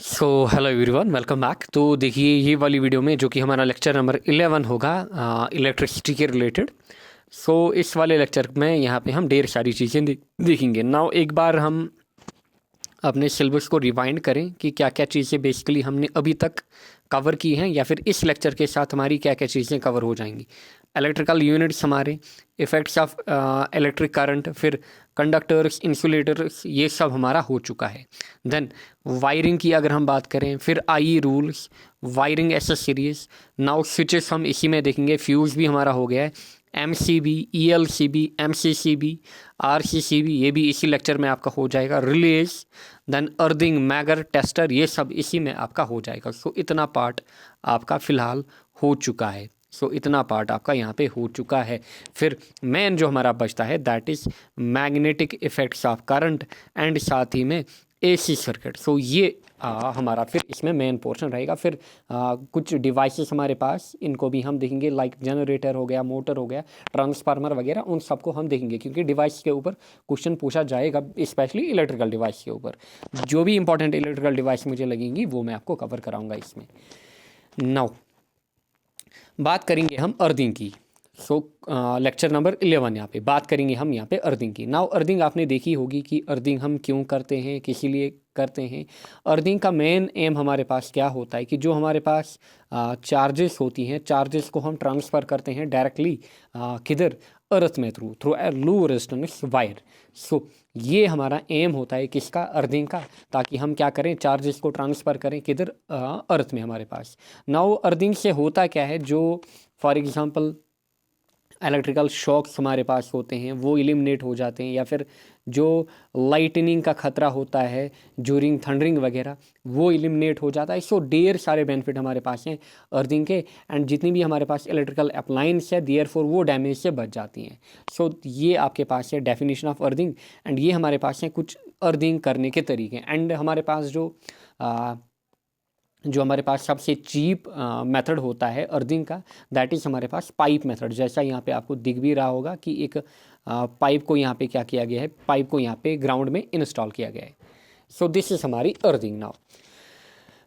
So hello everyone, welcome back. तो देखिए, ये वाली वीडियो में जो कि हमारा लेक्चर नंबर 11 होगा इलेक्ट्रिसिटी के रिलेटेड। इस वाले लेक्चर में यहाँ पे हम ढेर सारी चीज़ें देखेंगे। नाउ एक बार हम अपने सिलेबस को रिवाइंड करें कि क्या क्या चीज़ें बेसिकली हमने अभी तक कवर की हैं, या फिर इस लेक्चर के साथ हमारी क्या क्या चीज़ें कवर हो जाएंगी। इलेक्ट्रिकल यूनिट्स हमारे, इफ़ेक्ट्स ऑफ इलेक्ट्रिक करंट, फिर कंडक्टर्स, इंसुलेटर्स, ये सब हमारा हो चुका है। देन वायरिंग की अगर हम बात करें, फिर आई rules, wiring accessories. Now switches हम इसी में देखेंगे। फ्यूज़ भी हमारा हो गया है। MCB, ELCB, MCCB, RCCB, ये भी इसी लेक्चर में आपका हो जाएगा। Relays, then earthing, megger, tester, ये सब इसी में आपका हो जाएगा। इतना पार्ट आपका फ़िलहाल हो चुका है। इतना पार्ट आपका यहाँ पे हो चुका है। फिर मेन जो हमारा बचता है that is magnetic effects of current and साथ ही में AC सर्किट। ये हमारा फिर इसमें मेन पोर्शन रहेगा। फिर कुछ डिवाइसेस हमारे पास, इनको भी हम देखेंगे, लाइक जनरेटर हो गया, मोटर हो गया, ट्रांसफार्मर वगैरह, उन सबको हम देखेंगे क्योंकि डिवाइस के ऊपर क्वेश्चन पूछा जाएगा, स्पेशली इलेक्ट्रिकल डिवाइस के ऊपर। जो भी इंपॉर्टेंट इलेक्ट्रिकल डिवाइस मुझे लगेंगी वो मैं आपको कवर कराऊंगा इसमें। नाउ बात करेंगे हम अर्थिंग की। लेक्चर नंबर 11 यहाँ पे बात करेंगे हम यहाँ पे अर्थिंग की। नाउ अर्थिंग आपने देखी होगी कि अर्थिंग हम क्यों करते हैं, किसी लिए करते हैं। अर्थिंग का मेन एम हमारे पास क्या होता है कि जो हमारे पास चार्जेस होती हैं, चार्जेस को हम ट्रांसफ़र करते हैं डायरेक्टली किधर, अर्थ में, through through a low resistance wire. ये हमारा एम होता है किसका, अर्थिंग का, ताकि हम क्या करें, चार्जेस को ट्रांसफ़र करें किधर, अर्थ में हमारे पास। नाउ अर्थिंग से होता क्या है, जो फॉर एग्ज़ाम्पल इलेक्ट्रिकल शॉक्स हमारे पास होते हैं वो एलिमिनेट हो जाते हैं, या फिर जो लाइटनिंग का खतरा होता है ज्यूरिंग थंडरिंग वगैरह, वो एलिमिनेट हो जाता है। ढेर सारे बेनिफिट हमारे पास हैं अर्थिंग के। एंड जितनी भी हमारे पास इलेक्ट्रिकल अप्लायंस है, देयरफॉर वो डैमेज से बच जाती हैं। ये आपके पास है डेफिनेशन ऑफ अर्थिंग। एंड ये हमारे पास है कुछ अर्थिंग करने के तरीके। एंड हमारे पास जो हमारे पास सबसे चीप मेथड होता है अर्थिंग का, दैट इज़ हमारे पास पाइप मेथड। जैसा यहाँ पे आपको दिख भी रहा होगा कि एक पाइप को यहाँ पे क्या किया गया है, पाइप को यहाँ पे ग्राउंड में इंस्टॉल किया गया है। दिस इज़ हमारी अर्थिंग।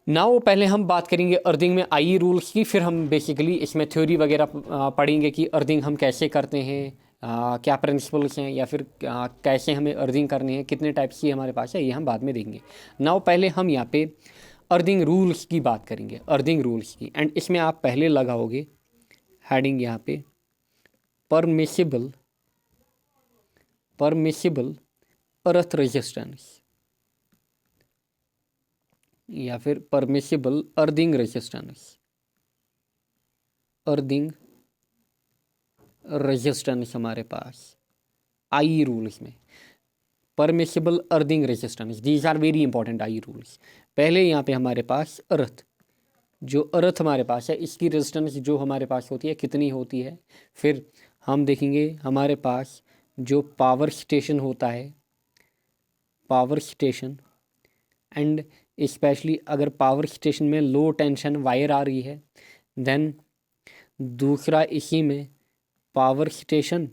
नाउ पहले हम बात करेंगे अर्थिंग में आई रूल्स की, फिर हम बेसिकली इसमें थ्योरी वगैरह पढ़ेंगे कि अर्थिंग हम कैसे करते हैं, क्या प्रिंसिपल्स हैं, या फिर कैसे हमें अर्थिंग करनी है, कितने टाइप्स की हमारे पास है, ये हम बाद में देखेंगे। नाउ पहले हम यहाँ पे अर्थिंग रूल्स की बात करेंगे, अर्थिंग रूल्स की। एंड इसमें आप पहले लगाओगे हेडिंग यहाँ पे, परमिसिबल परमिसिबल अर्थ रेजिस्टेंस, या फिर permissible earthing resistance, earthing resistance हमारे पास आई रूल्स में। Permissible earthing resistance, these are very important I rules. पहले यहाँ पे हमारे पास अर्थ, जो अर्थ हमारे पास है इसकी रेजिस्टेंस जो हमारे पास होती है कितनी होती है। फिर हम देखेंगे हमारे पास जो पावर स्टेशन होता है, पावर स्टेशन, एंड स्पेशली अगर पावर स्टेशन में लो टेंशन वायर आ रही है, देन दूसरा इसी में पावर स्टेशन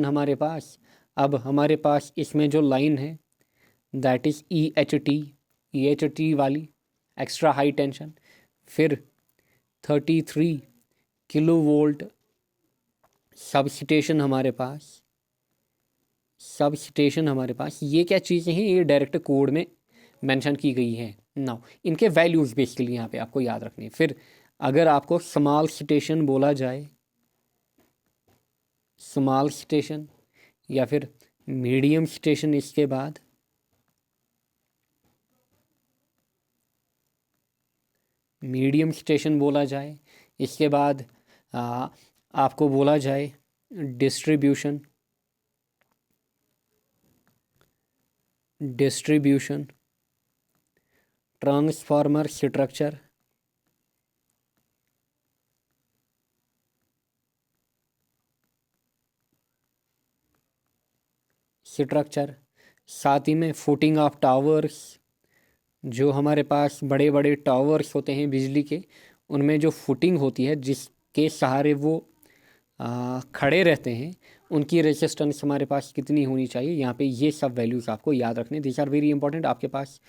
हमारे पास, अब हमारे पास इसमें जो लाइन है दैट इज़ EHT वाली, एक्स्ट्रा हाई टेंशन। फिर 33 किलो वोल्ट सब स्टेशन हमारे पास। ये क्या चीज़ें हैं, ये डायरेक्ट कोड में मेंशन की गई हैं। नाउ इनके वैल्यूज़ बेसिकली यहाँ पे आपको याद रखने हैं। फिर अगर आपको स्मॉल स्टेशन बोला जाए, स्मॉल स्टेशन, या फिर मीडियम स्टेशन, इसके बाद मीडियम स्टेशन बोला जाए, इसके बाद आपको बोला जाए डिस्ट्रीब्यूशन ट्रांसफार्मर स्ट्रक्चर, साथ ही में फुटिंग ऑफ टावर्स, जो हमारे पास बड़े बड़े टावर्स होते हैं बिजली के, उनमें जो फुटिंग होती है जिसके सहारे वो खड़े रहते हैं उनकी रेजिस्टेंस हमारे पास कितनी होनी चाहिए। यहाँ पे ये सब वैल्यूज़ आपको याद रखने, दिस आर वेरी इंपॉर्टेंट। आपके पास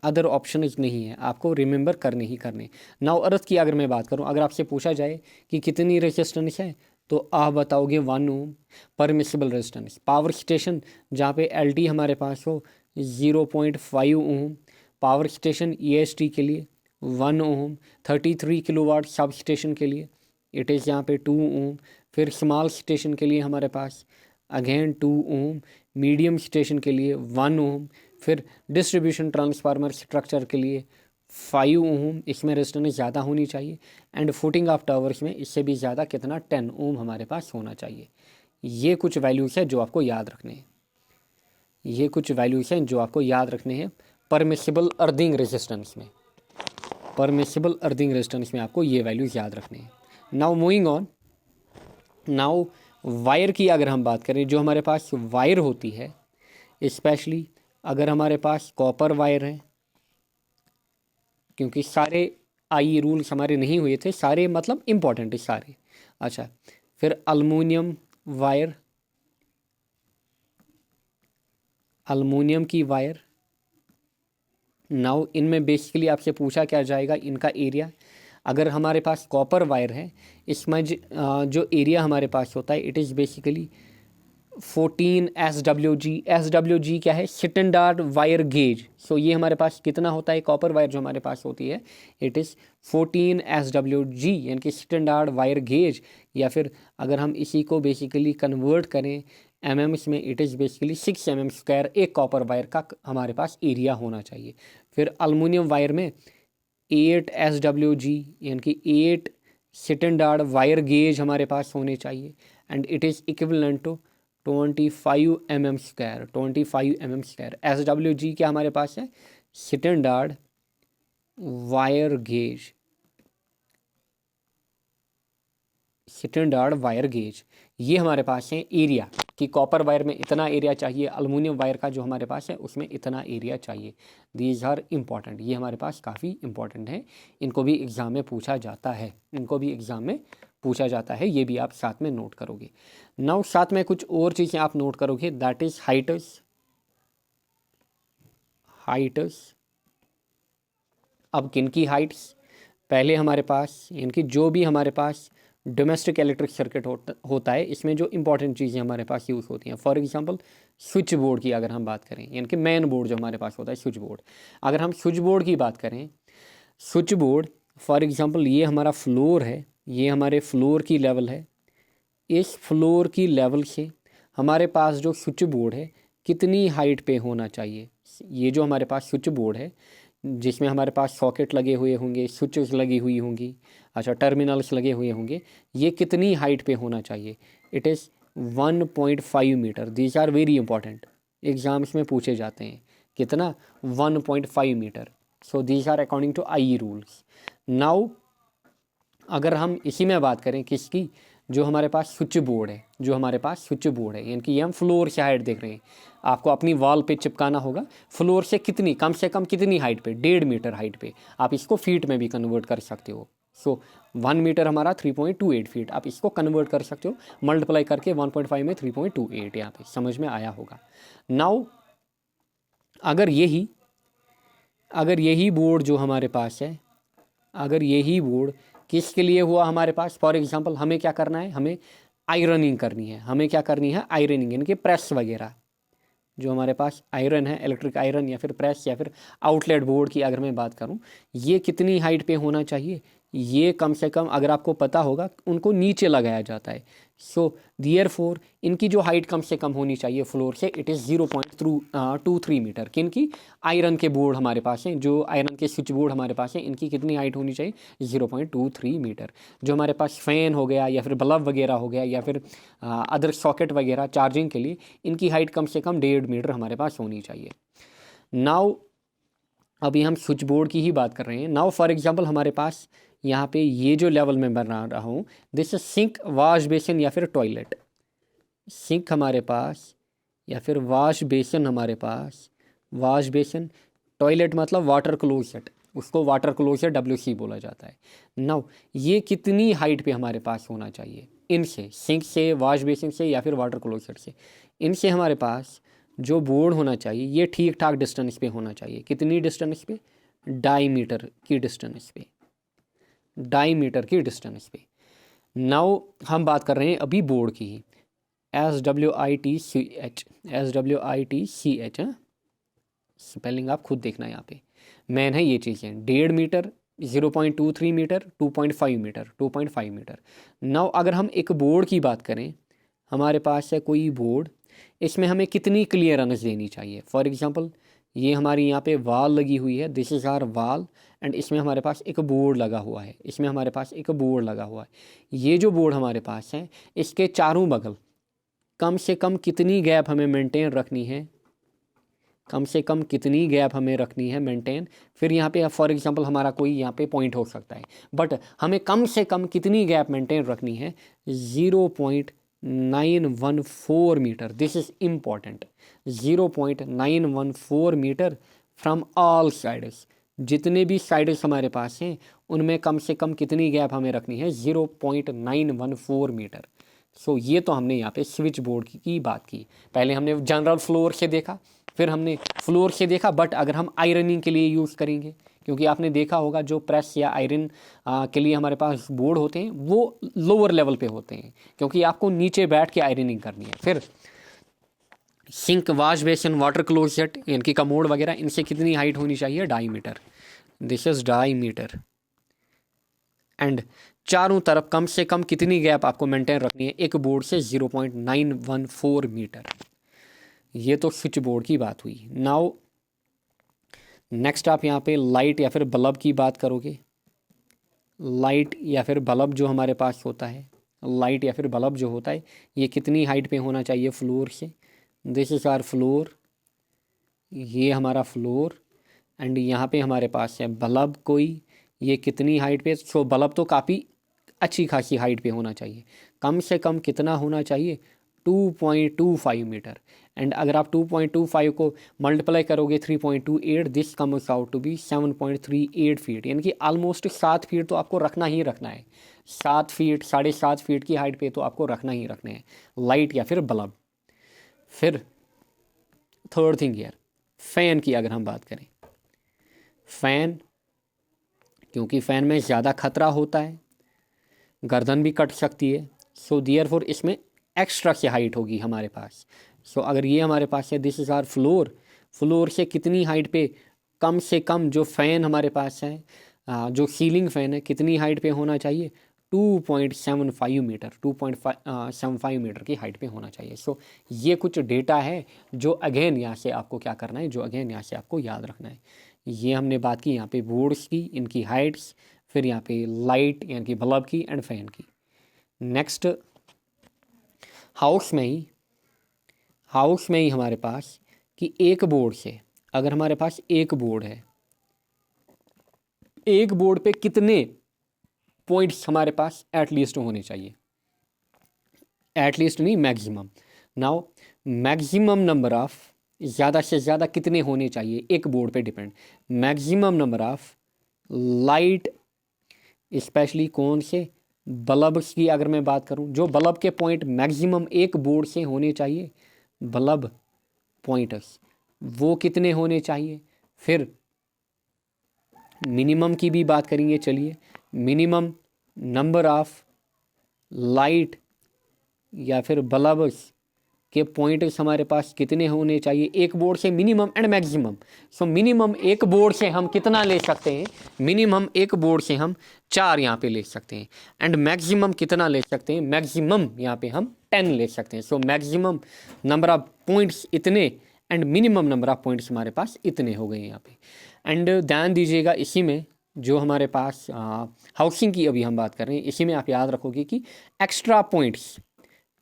अदर ऑप्शन नहीं है, आपको रिमेंबर करने ही करने। नाउ अर्थ की अगर मैं बात करूँ, अगर आपसे पूछा जाए कि कितनी रेजिस्टेंस है तो आप बताओगे 1 ओम परमिसिबल रेजिस्टेंस। पावर स्टेशन जहाँ पे एल हमारे पास हो 0.5 ओम, पावर स्टेशन EST के लिए 1 ओम, 33 किलोवाट सब स्टेशन के लिए इट इज़ यहाँ पे 2 ओम, फिर स्मॉल स्टेशन के लिए हमारे पास अगेन 2 ओम, मीडियम स्टेशन के लिए 1 ओम, फिर डिस्ट्रीब्यूशन ट्रांसफार्मर स्ट्रक्चर के लिए 5 ओम, इसमें रेजिस्टेंस ज़्यादा होनी चाहिए। एंड फुटिंग ऑफ टावर्स में इससे भी ज़्यादा कितना 10 ओम हमारे पास होना चाहिए। ये कुछ वैल्यूज़ है जो आपको याद रखने हैं, ये कुछ वैल्यूज़ हैं जो आपको याद रखने हैं परमिसिबल अर्थिंग रेजिस्टेंस में। परमिसिबल अर्थिंग रेजिस्टेंस में आपको ये वैल्यूज़ याद रखने हैं। Now moving on, now wire की अगर हम बात करें, जो हमारे पास वायर होती है, स्पेशली अगर हमारे पास कॉपर वायर है, क्योंकि सारे आई रूल्स हमारे नहीं हुए थे, सारे मतलब इम्पॉर्टेंट है सारे। अच्छा, फिर अल्मुनियम वायर, अल्मुनियम की वायर। नाउ इनमें बेसिकली आपसे पूछा क्या जाएगा, इनका एरिया। अगर हमारे पास कॉपर वायर है, इसमें जो एरिया हमारे पास होता है it is basically 14 SWG। SWG क्या है, स्टैंडर्ड वायर गेज। सो ये हमारे पास कितना होता है, कॉपर वायर जो हमारे पास होती है इट इज़ 14 SWG, यानी कि स्टैंडर्ड वायर गेज। या फिर अगर हम इसी को बेसिकली कन्वर्ट करें mm में, इट इज़ बेसिकली 6 mm² एक कॉपर वायर का हमारे पास एरिया होना चाहिए। फिर अल्मुनियम वायर में 8 SWG, यानी कि 8 स्टैंडर्ड वायर गेज हमारे पास होने चाहिए। And it is equivalent to 25 mm², 25 mm²। SWG क्या हमारे पास है, standard wire gauge, standard wire gauge. ये हमारे पास है एरिया कि कॉपर वायर में इतना एरिया चाहिए, अल्मुनियम वायर का जो हमारे पास है उसमें इतना एरिया चाहिए। दीज आर इम्पॉर्टेंट, ये हमारे पास काफ़ी इंपॉर्टेंट है, इनको भी एग्ज़ाम में पूछा जाता है, इनको भी एग्ज़ाम में पूछा जाता है, ये भी आप साथ में नोट करोगे। नाउ साथ में कुछ और चीज़ें आप नोट करोगे, दैट इज़ हाइट्स। हाइट्स, अब किन की हाइट्स, पहले हमारे पास इनकी जो भी हमारे पास डोमेस्टिक इलेक्ट्रिक सर्किट होता है, इसमें जो इंपॉर्टेंट चीज़ें हमारे पास यूज़ होती हैं, फॉर एग्जांपल स्विच बोर्ड की अगर हम बात करें, यानी कि मेन बोर्ड जो हमारे पास होता है स्विच बोर्ड। अगर हम स्विच बोर्ड की बात करें, स्विच बोर्ड फॉर एग्जांपल ये हमारा फ्लोर है, ये हमारे फ्लोर की लेवल है। इस फ्लोर की लेवल से हमारे पास जो स्विच बोर्ड है कितनी हाइट पे होना चाहिए। ये जो हमारे पास स्विच बोर्ड है जिसमें हमारे पास सॉकेट लगे हुए होंगे, स्विचेस लगी हुई होंगी, अच्छा टर्मिनल्स लगे हुए होंगे, ये कितनी हाइट पे होना चाहिए। It is 1.5 metre. These are very important, exams में पूछे जाते हैं, कितना 1.5 metre. So these are according to I rules. Now अगर हम इसी में बात करें किसकी, जो हमारे पास स्विच बोर्ड है, जो हमारे पास स्विच बोर्ड है, यानी कि ये हम फ्लोर से हाइट देख रहे हैं, आपको अपनी वॉल पे चिपकाना होगा, फ्लोर से कितनी, कम से कम कितनी हाइट पे, 1.5 मीटर हाइट पे। आप इसको फीट में भी कन्वर्ट कर सकते हो। सो 1 मीटर हमारा 3.28 फीट, आप इसको कन्वर्ट कर सकते हो, मल्टीप्लाई करके 1.5 में 3.28, यहाँ पे समझ में आया होगा। नाउ अगर यही बोर्ड जो हमारे पास है, अगर यही बोर्ड किसके लिए हुआ हमारे पास, फॉर एग्जांपल हमें क्या करना है, हमें आयरनिंग करनी है, हमें क्या करनी है, आयरनिंग, यानी कि प्रेस वगैरह, जो हमारे पास आयरन है, इलेक्ट्रिक आयरन या फिर प्रेस या फिर आउटलेट बोर्ड की अगर मैं बात करूं, ये कितनी हाइट पे होना चाहिए, ये कम से कम अगर आपको पता होगा उनको नीचे लगाया जाता है। सो देयरफॉर इनकी जो हाइट कम से कम होनी चाहिए फ्लोर से, इट इज़ 0.23 मीटर। किन की, आयरन के बोर्ड हमारे पास हैं, जो आयरन के स्विच बोर्ड हमारे पास हैं, इनकी कितनी हाइट होनी चाहिए, 0.23 मीटर। जो हमारे पास फ़ैन हो गया या फिर बल्ब वगैरह हो गया या फिर अदर सॉकेट वगैरह चार्जिंग के लिए, इनकी हाइट कम से कम 1.5 मीटर हमारे पास होनी चाहिए। नाउ अभी हम स्विच बोर्ड की ही बात कर रहे हैं। नाउ फॉर एग्जांपल हमारे पास यहाँ पे ये जो लेवल में बना रहा हूँ, this is sink, wash basin या फिर टॉयलेट। सिंक हमारे पास या फिर वॉश बेसिन हमारे पास, वॉश बेसिन, टॉयलेट मतलब वाटर क्लोजेट, उसको वाटर क्लोजर WC बोला जाता है। नाउ ये कितनी हाइट पे हमारे पास होना चाहिए, इनसे, सिंक से, वॉश बेसिन से या फिर वाटर क्लोजर से, इनसे हमारे पास जो बोर्ड होना चाहिए ये ठीक ठाक डिस्टेंस पे होना चाहिए। कितनी डिस्टेंस पे, 2.5 मीटर की डिस्टेंस पे, 2.5 मीटर की डिस्टेंस पे। नाउ हम बात कर रहे हैं अभी बोर्ड की ही, SWITCH, SWITCH, स्पेलिंग आप खुद देखना यहाँ पे, मैन है ये चीज़ें। 1.5 metre, 0.23 metre, 2.5 metre, 2.5 metre. Now अगर हम एक बोर्ड की बात करें, हमारे पास है कोई बोर्ड, इसमें हमें कितनी क्लियरेंस देनी चाहिए। फॉर एग्जांपल ये हमारी यहाँ पे वाल लगी हुई है, दिस इज़ आवर वाल, एंड इसमें हमारे पास एक बोर्ड लगा हुआ है, इसमें हमारे पास एक बोर्ड लगा हुआ है। ये जो बोर्ड हमारे पास है इसके चारों बगल कम से कम कितनी गैप हमें मेंटेन रखनी है, कम से कम कितनी गैप हमें रखनी है मेंटेन। फिर यहाँ पे फॉर एग्जांपल हमारा कोई यहाँ पे पॉइंट हो सकता है, बट हमें कम से कम कितनी गैप मेंटेन रखनी है, 0.914 metre. This is important, 0.914 metre from all sides. जितने भी साइड्स हमारे पास हैं उनमें कम से कम कितनी गैप हमें रखनी है, 0.914 मीटर। सो ये तो हमने यहाँ पे स्विच बोर्ड की बात की। पहले हमने जनरल फ्लोर से देखा, फिर हमने फ्लोर से देखा, बट अगर हम आयरनिंग के लिए यूज़ करेंगे, क्योंकि आपने देखा होगा जो प्रेस या आयरन के लिए हमारे पास बोर्ड होते हैं वो लोअर लेवल पे होते हैं, क्योंकि आपको नीचे बैठ के आयरनिंग करनी है। फिर sink, wash basin, water closet, इनकी कमोड वगैरह, इनसे कितनी हाइट होनी चाहिए, 2.5 metre. This is 2.5 metre. And चारों तरफ कम से कम कितनी गैप आपको मेंटेन रखनी है एक बोर्ड से, 0.914 मीटर। ये तो स्विच बोर्ड की बात हुई। नाउ नेक्स्ट आप यहाँ पे लाइट या फिर बल्ब की बात करोगे। लाइट या फिर बल्ब जो हमारे पास होता है, लाइट या फिर बल्ब जो होता है ये कितनी हाइट पे होना चाहिए फ्लोर से। दिस इज आवर फ्लोर, ये हमारा फ्लोर, एंड यहाँ पे हमारे पास है बल्ब कोई, ये कितनी हाइट पे। सो बल्ब तो काफ़ी अच्छी खासी हाइट पे होना चाहिए, कम से कम कितना होना चाहिए, 2.25 मीटर। एंड अगर आप 2.25 को मल्टीप्लाई करोगे 3.28, this comes out to be 7.38 feet, यानी कि ऑलमोस्ट 7 फीट तो आपको रखना ही रखना है। 7 फीट, 7.5 फीट की हाइट पे तो आपको रखना ही रखना है लाइट या फिर बल्ब। फिर थर्ड थिंग यार, फ़ैन की अगर हम बात करें, फ़ैन, क्योंकि फ़ैन में ज़्यादा खतरा होता है, गर्दन भी कट सकती है, सो देयरफॉर इसमें एक्स्ट्रा से हाइट होगी हमारे पास। सो अगर ये हमारे पास है, this is our floor, floor से कितनी हाइट पे कम से कम जो फ़ैन हमारे पास है, जो सीलिंग फ़ैन है, कितनी हाइट पे होना चाहिए, 2.75 मीटर, 2.75 मीटर की हाइट पे होना चाहिए। सो ये कुछ डेटा है जो अगेन यहाँ से आपको क्या करना है, जो अगेन यहाँ से आपको याद रखना है। ये हमने बात की यहाँ पे बोर्ड्स की, इनकी हाइट्स, फिर यहाँ पे लाइट यानी कि बल्ब की एंड फैन की। नेक्स्ट हाउस में ही हमारे पास कि एक बोर्ड से, अगर हमारे पास एक बोर्ड है, एक बोर्ड पे कितने पॉइंट्स हमारे पास एटलीस्ट होने चाहिए, एटलीस्ट नहीं maximum. Now maximum number of, ज़्यादा से ज़्यादा कितने होने चाहिए एक बोर्ड पे depend. Maximum number of light, specially कौन से बल्ब्स की अगर मैं बात करूं, जो बल्ब के पॉइंट मैक्सिमम एक बोर्ड से होने चाहिए, बल्ब पॉइंट्स वो कितने होने चाहिए। फिर मिनिमम की भी बात करेंगे, चलिए मिनिमम नंबर ऑफ लाइट या फिर बल्ब्स के पॉइंट्स हमारे पास कितने होने चाहिए एक बोर्ड से, minimum and maximum. So minimum एक बोर्ड से हम कितना ले सकते हैं, मिनिमम एक बोर्ड से हम 4 यहाँ पे ले सकते हैं, एंड मैक्सिमम कितना ले सकते हैं, मैक्सिमम यहाँ पे हम 10 ले सकते हैं। So maximum number of points इतने and minimum number of points हमारे पास इतने हो गए यहाँ पे। एंड ध्यान दीजिएगा इसी में जो हमारे पास हाउसिंग की अभी हम बात कर रहे हैं, इसी में आप याद रखोगे कि एक्स्ट्रा पॉइंट्स,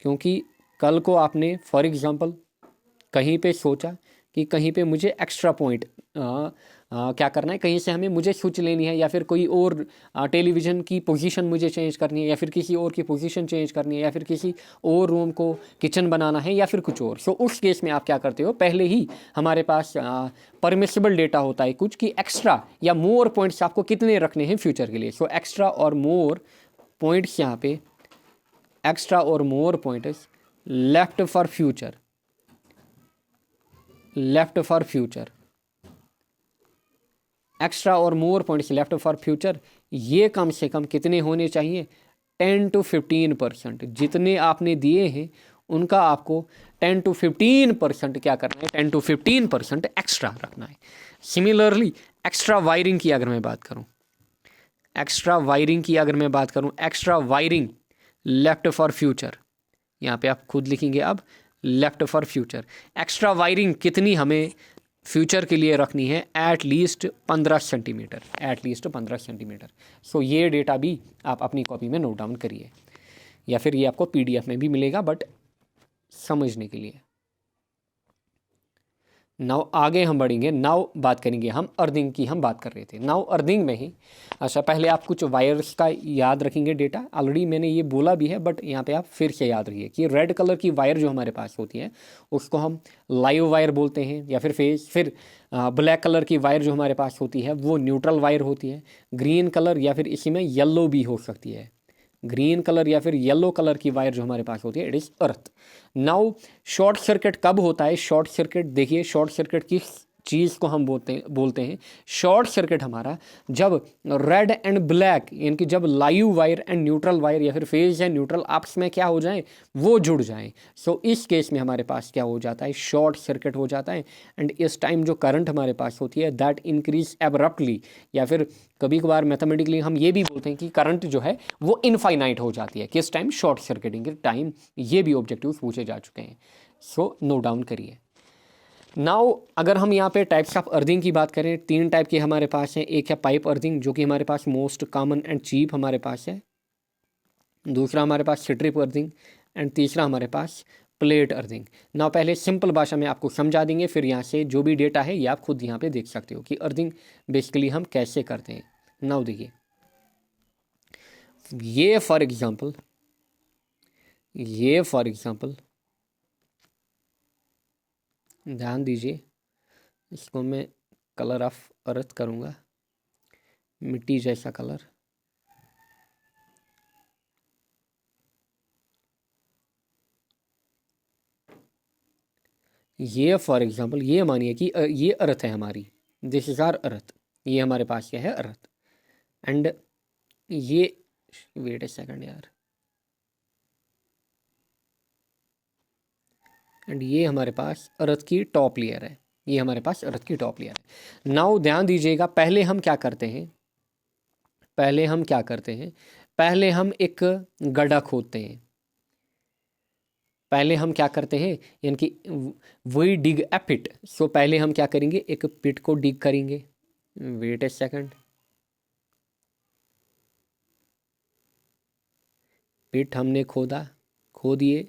क्योंकि कल को आपने फॉर एग्ज़ाम्पल कहीं पे सोचा कि कहीं पे मुझे एक्स्ट्रा पॉइंट क्या करना है, कहीं से हमें मुझे स्विच लेनी है, या फिर कोई और टेलीविज़न की पोजीशन मुझे चेंज करनी है, या फिर किसी और की पोजीशन चेंज करनी है, या फिर किसी और रूम को किचन बनाना है, या फिर कुछ और। सो उस केस में आप क्या करते हो, पहले ही हमारे पास परमिसिबल डेटा होता है कुछ कि एक्स्ट्रा या मोर पॉइंट्स आपको कितने रखने हैं फ्यूचर के लिए। सो एक्स्ट्रा और मोर पॉइंट्स यहाँ पे, एक्स्ट्रा और more points left for future, left for future, extra और more points left for future, ये कम से कम कितने होने चाहिए, 10 to 15%। जितने आपने दिए हैं उनका आपको 10 to 15% क्या करना है, 10 to 15% एक्स्ट्रा रखना है। सिमिलरली एक्स्ट्रा वायरिंग की अगर मैं बात करूं, एक्स्ट्रा वायरिंग की अगर मैं बात करूं, extra wiring left for future, यहाँ पे आप खुद लिखेंगे अब left for future. Extra wiring कितनी हमें फ्यूचर के लिए रखनी है, at least 15 centimetre, at least 15 centimetre. So ये डेटा भी आप अपनी कॉपी में नोट डाउन करिए, या फिर ये आपको पीडीएफ में भी मिलेगा, बट समझने के लिए। नाउ आगे हम बढ़ेंगे, नाउ बात करेंगे हम अर्थिंग की, हम बात कर रहे थे। नाउ अर्थिंग में ही अच्छा पहले आप कुछ वायर्स का याद रखेंगे डेटा, ऑलरेडी मैंने ये बोला भी है, बट यहाँ पे आप फिर से याद रखिए कि रेड कलर की वायर जो हमारे पास होती है उसको हम लाइव वायर बोलते हैं, या फिर फेस। फिर ब्लैक कलर की वायर जो हमारे पास होती है वो न्यूट्रल वायर होती है। ग्रीन कलर या फिर इसी में येलो भी हो सकती है, ग्रीन कलर या फिर येलो कलर की वायर जो हमारे पास होती है, it is earth. Now short circuit कब होता है, शॉर्ट सर्किट देखिए, शॉर्ट सर्किट किस चीज़ को हम बोलते हैं शॉर्ट सर्किट हमारा जब रेड एंड ब्लैक, यानी कि जब live wire and neutral wire या फिर फेज एंड न्यूट्रल आपस में क्या हो जाएं, वो जुड़ जाएं। सो इस केस में हमारे पास क्या हो जाता है, शॉर्ट सर्किट हो जाता है। एंड इस टाइम जो करंट हमारे पास होती है दैट इंक्रीज एब्रप्टली, या फिर कभी कभार मैथमेटिकली हम ये भी बोलते हैं कि करंट जो है वो इनफाइनाइट हो जाती है। किस टाइम, शॉर्ट सर्किटिंग के टाइम। ये भी ऑब्जेक्टिव पूछे जा चुके हैं, सो नोट डाउन करिए। नाउ अगर हम यहाँ पे टाइप्स ऑफ अर्थिंग की बात करें, 3 टाइप के हमारे पास हैं। एक है पाइप अर्थिंग जो कि हमारे पास मोस्ट कॉमन एंड चीप हमारे पास है, दूसरा हमारे पास स्ट्रिप अर्थिंग, एंड तीसरा हमारे पास प्लेट अर्थिंग। नाउ पहले सिंपल भाषा में आपको समझा देंगे, फिर यहाँ से जो भी डेटा है ये आप खुद यहाँ पे देख सकते हो कि अर्थिंग बेसिकली हम कैसे करते हैं। नाउ देखिए, ये फॉर एग्जाम्पल ध्यान दीजिए, इसको मैं कलर ऑफ अर्थ करूँगा, मिट्टी जैसा कलर। ये फॉर एग्जांपल ये मानिए कि ये अर्थ है हमारी, दिस इज आर अर्थ, ये हमारे पास क्या है, अर्थ। एंड ये, वेट ए सेकंड यार, एंड ये हमारे पास अर्थ की टॉप लेयर है, ये हमारे पास अर्थ की टॉप लेयर है। नाउ ध्यान दीजिएगा, पहले हम क्या करते हैं, पहले हम एक गड्ढा खोदते हैं। पहले हम क्या करते हैं, यानी कि वी डिग ए पिट। सो पहले हम क्या करेंगे, एक पिट को डिग करेंगे। वेट ए सेकंड, पिट हमने खोदिए,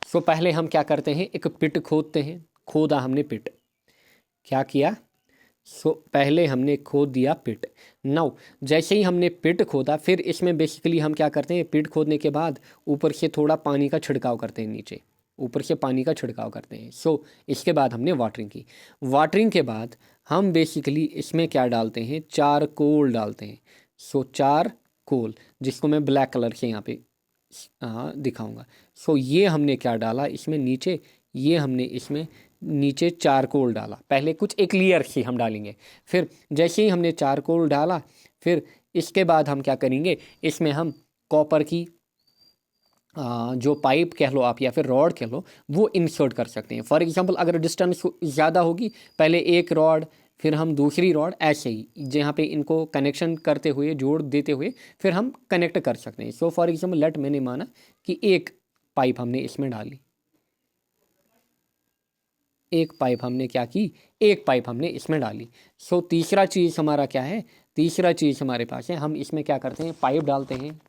सो पहले हम क्या करते हैं, एक पिट खोदते हैं। खोदा हमने पिट, क्या किया, सो पहले हमने खोद दिया पिट। नाउ जैसे ही हमने पिट खोदा, फिर इसमें बेसिकली हम क्या करते हैं, पिट खोदने के बाद ऊपर से थोड़ा पानी का छिड़काव करते हैं, नीचे ऊपर से पानी का छिड़काव करते हैं। सो इसके बाद हमने वाटरिंग की। वाटरिंग के बाद हम बेसिकली इसमें क्या डालते हैं, चारकोल डालते हैं। सो चारकोल, जिसको मैं ब्लैक कलर से यहाँ पे दिखाऊंगा। सो ये हमने क्या डाला इसमें नीचे, ये हमने इसमें नीचे चारकोल डाला। पहले कुछ एक लेयर से हम डालेंगे, फिर जैसे ही हमने चारकोल डाला, फिर इसके बाद हम क्या करेंगे, इसमें हम कॉपर की जो पाइप कह लो आप या फिर रॉड कह लो, वो इंसर्ट कर सकते हैं। फॉर एग्जांपल अगर डिस्टेंस ज़्यादा होगी, पहले एक रॉड फिर हम दूसरी रॉड, ऐसे ही जहाँ पे इनको कनेक्शन करते हुए, जोड़ देते हुए फिर हम कनेक्ट कर सकते हैं। सो फॉर एग्जांपल लेट, मैंने माना कि एक पाइप हमने इसमें डाली, एक पाइप हमने क्या की, एक पाइप हमने इसमें डाली। सो तीसरा चीज़ हमारा क्या है, तीसरा चीज़ हमारे पास है, हम इसमें क्या करते हैं, पाइप डालते हैं,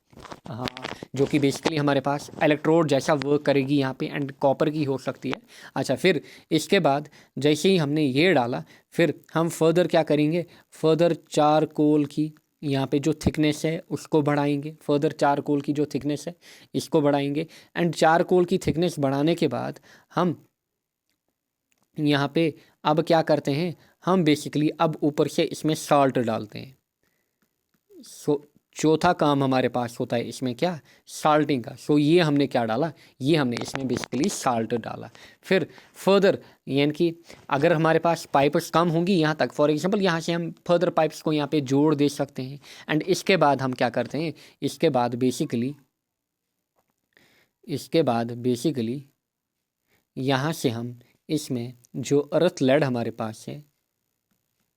हाँ, जो कि बेसिकली हमारे पास इलेक्ट्रोड जैसा वर्क करेगी यहाँ पे, एंड कॉपर की हो सकती है। अच्छा, फिर इसके बाद जैसे ही हमने ये डाला, फिर हम फर्दर क्या करेंगे, फर्दर चारकोल की यहाँ पे जो थिकनेस है उसको बढ़ाएंगे, फर्दर चारकोल की जो थिकनेस है इसको बढ़ाएंगे, एंड चारकोल की थिकनेस बढ़ाने के बाद हम यहाँ पे अब क्या करते हैं, हम बेसिकली अब ऊपर से इसमें साल्ट डालते हैं। सो चौथा काम हमारे पास होता है इसमें क्या, साल्टिंग का। सो ये हमने क्या डाला, ये हमने इसमें बेसिकली साल्ट डाला। फिर फर्दर यानी कि अगर हमारे पास पाइप्स कम होंगी यहाँ तक, फॉर एग्जांपल यहाँ से हम फर्दर पाइप्स को यहाँ पे जोड़ दे सकते हैं, एंड इसके बाद हम क्या करते हैं, इसके बाद बेसिकली यहाँ से हम इसमें जो अर्थ लेड हमारे पास है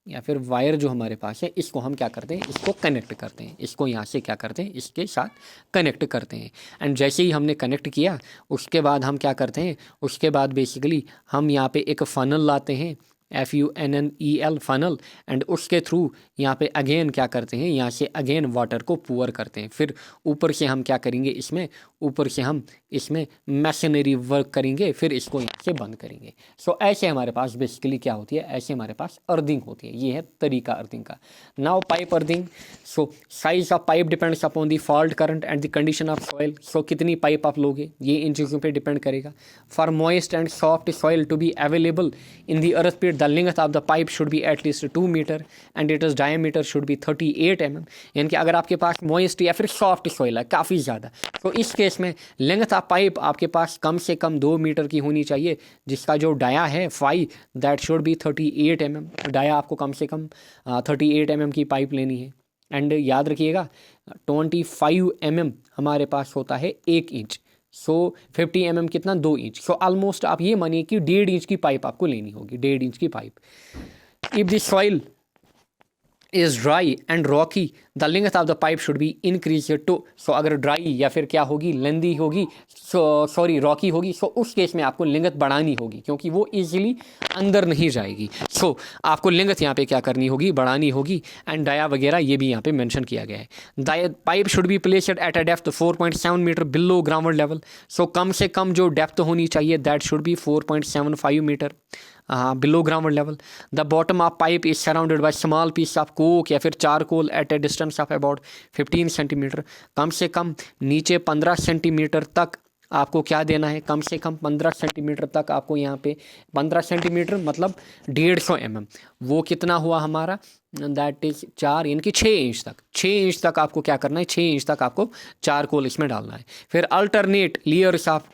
या फिर वायर जो हमारे पास है, इसको हम क्या करते हैं, इसको कनेक्ट करते हैं, इसको यहाँ से क्या करते हैं, इसके साथ कनेक्ट करते हैं। एंड जैसे ही हमने कनेक्ट किया, उसके बाद हम क्या करते हैं, उसके बाद बेसिकली हम यहाँ पे एक फनल लाते हैं, FUNNEL फनल, एंड उसके थ्रू यहाँ पे अगेन क्या करते हैं, यहाँ से अगेन वाटर को पुअर करते हैं। फिर ऊपर से हम क्या करेंगे, इसमें ऊपर से हम इसमें मैशनरी वर्क करेंगे, फिर इसको यहाँ से बंद करेंगे। सो ऐसे हमारे पास बेसिकली क्या होती है, ऐसे हमारे पास अर्थिंग होती है। ये है तरीका अर्थिंग का। Now pipe earthing. So size of pipe depends upon the fault current and the condition of soil. So कितनी पाइप आप लोगे, ये इन चीज़ों पर डिपेंड करेगा। For moist and soft soil to be available in the earth pit, the length of the pipe should be at least 2 meter and its diameter should be 38 mm। यानी कि अगर आपके पास मॉइस्ट या फिर सॉफ्ट सॉइल है काफ़ी ज़्यादा, तो इस केस में लेंथ ऑफ पाइप आपके पास कम से कम 2 मीटर की होनी चाहिए, जिसका जो डाया है phi that should be 38 mm। Dia आपको कम से कम 38 mm की पाइप लेनी है। एंड याद रखिएगा 25 mm हमारे पास होता है 1 इंच। सो 50 mm कितना, 2 इंच। सो ऑलमोस्ट आप ये मानिए कि 1.5 इंच की पाइप आपको लेनी होगी, 1.5 इंच की pipe. If the soil is dry and rocky the length of the pipe should be increase to. So अगर ड्राई या फिर क्या होगी, लेंदी होगी, सॉरी रॉकी होगी, सो उस केस में आपको लेंथ बढ़ानी होगी, क्योंकि वो इजीली अंदर नहीं जाएगी। सो आपको लेंथ यहाँ पे क्या करनी होगी, बढ़ानी होगी। एंड डाया वगैरह ये भी यहाँ पे मेंशन किया गया है। Pipe should be placed at a depth 4.7 metre below ground level. So कम से कम जो डेप्थ होनी चाहिए that should be 4.75 metre below ground level. The bottom of pipe is surrounded by small piece of coke या फिर charcoal at a distance of about 15 centimetre. कम से कम नीचे 15 सेंटीमीटर तक आपको क्या देना है, कम से कम 15 सेंटीमीटर तक आपको यहाँ पे 15 सेंटीमीटर मतलब 150 mm। वो कितना हुआ हमारा, दैट इज 4 यानी कि 6 इंच तक, 6 इंच तक आपको क्या करना है, 6 इंच तक आपको चारकोल इसमें डालना है। फिर alternate layers of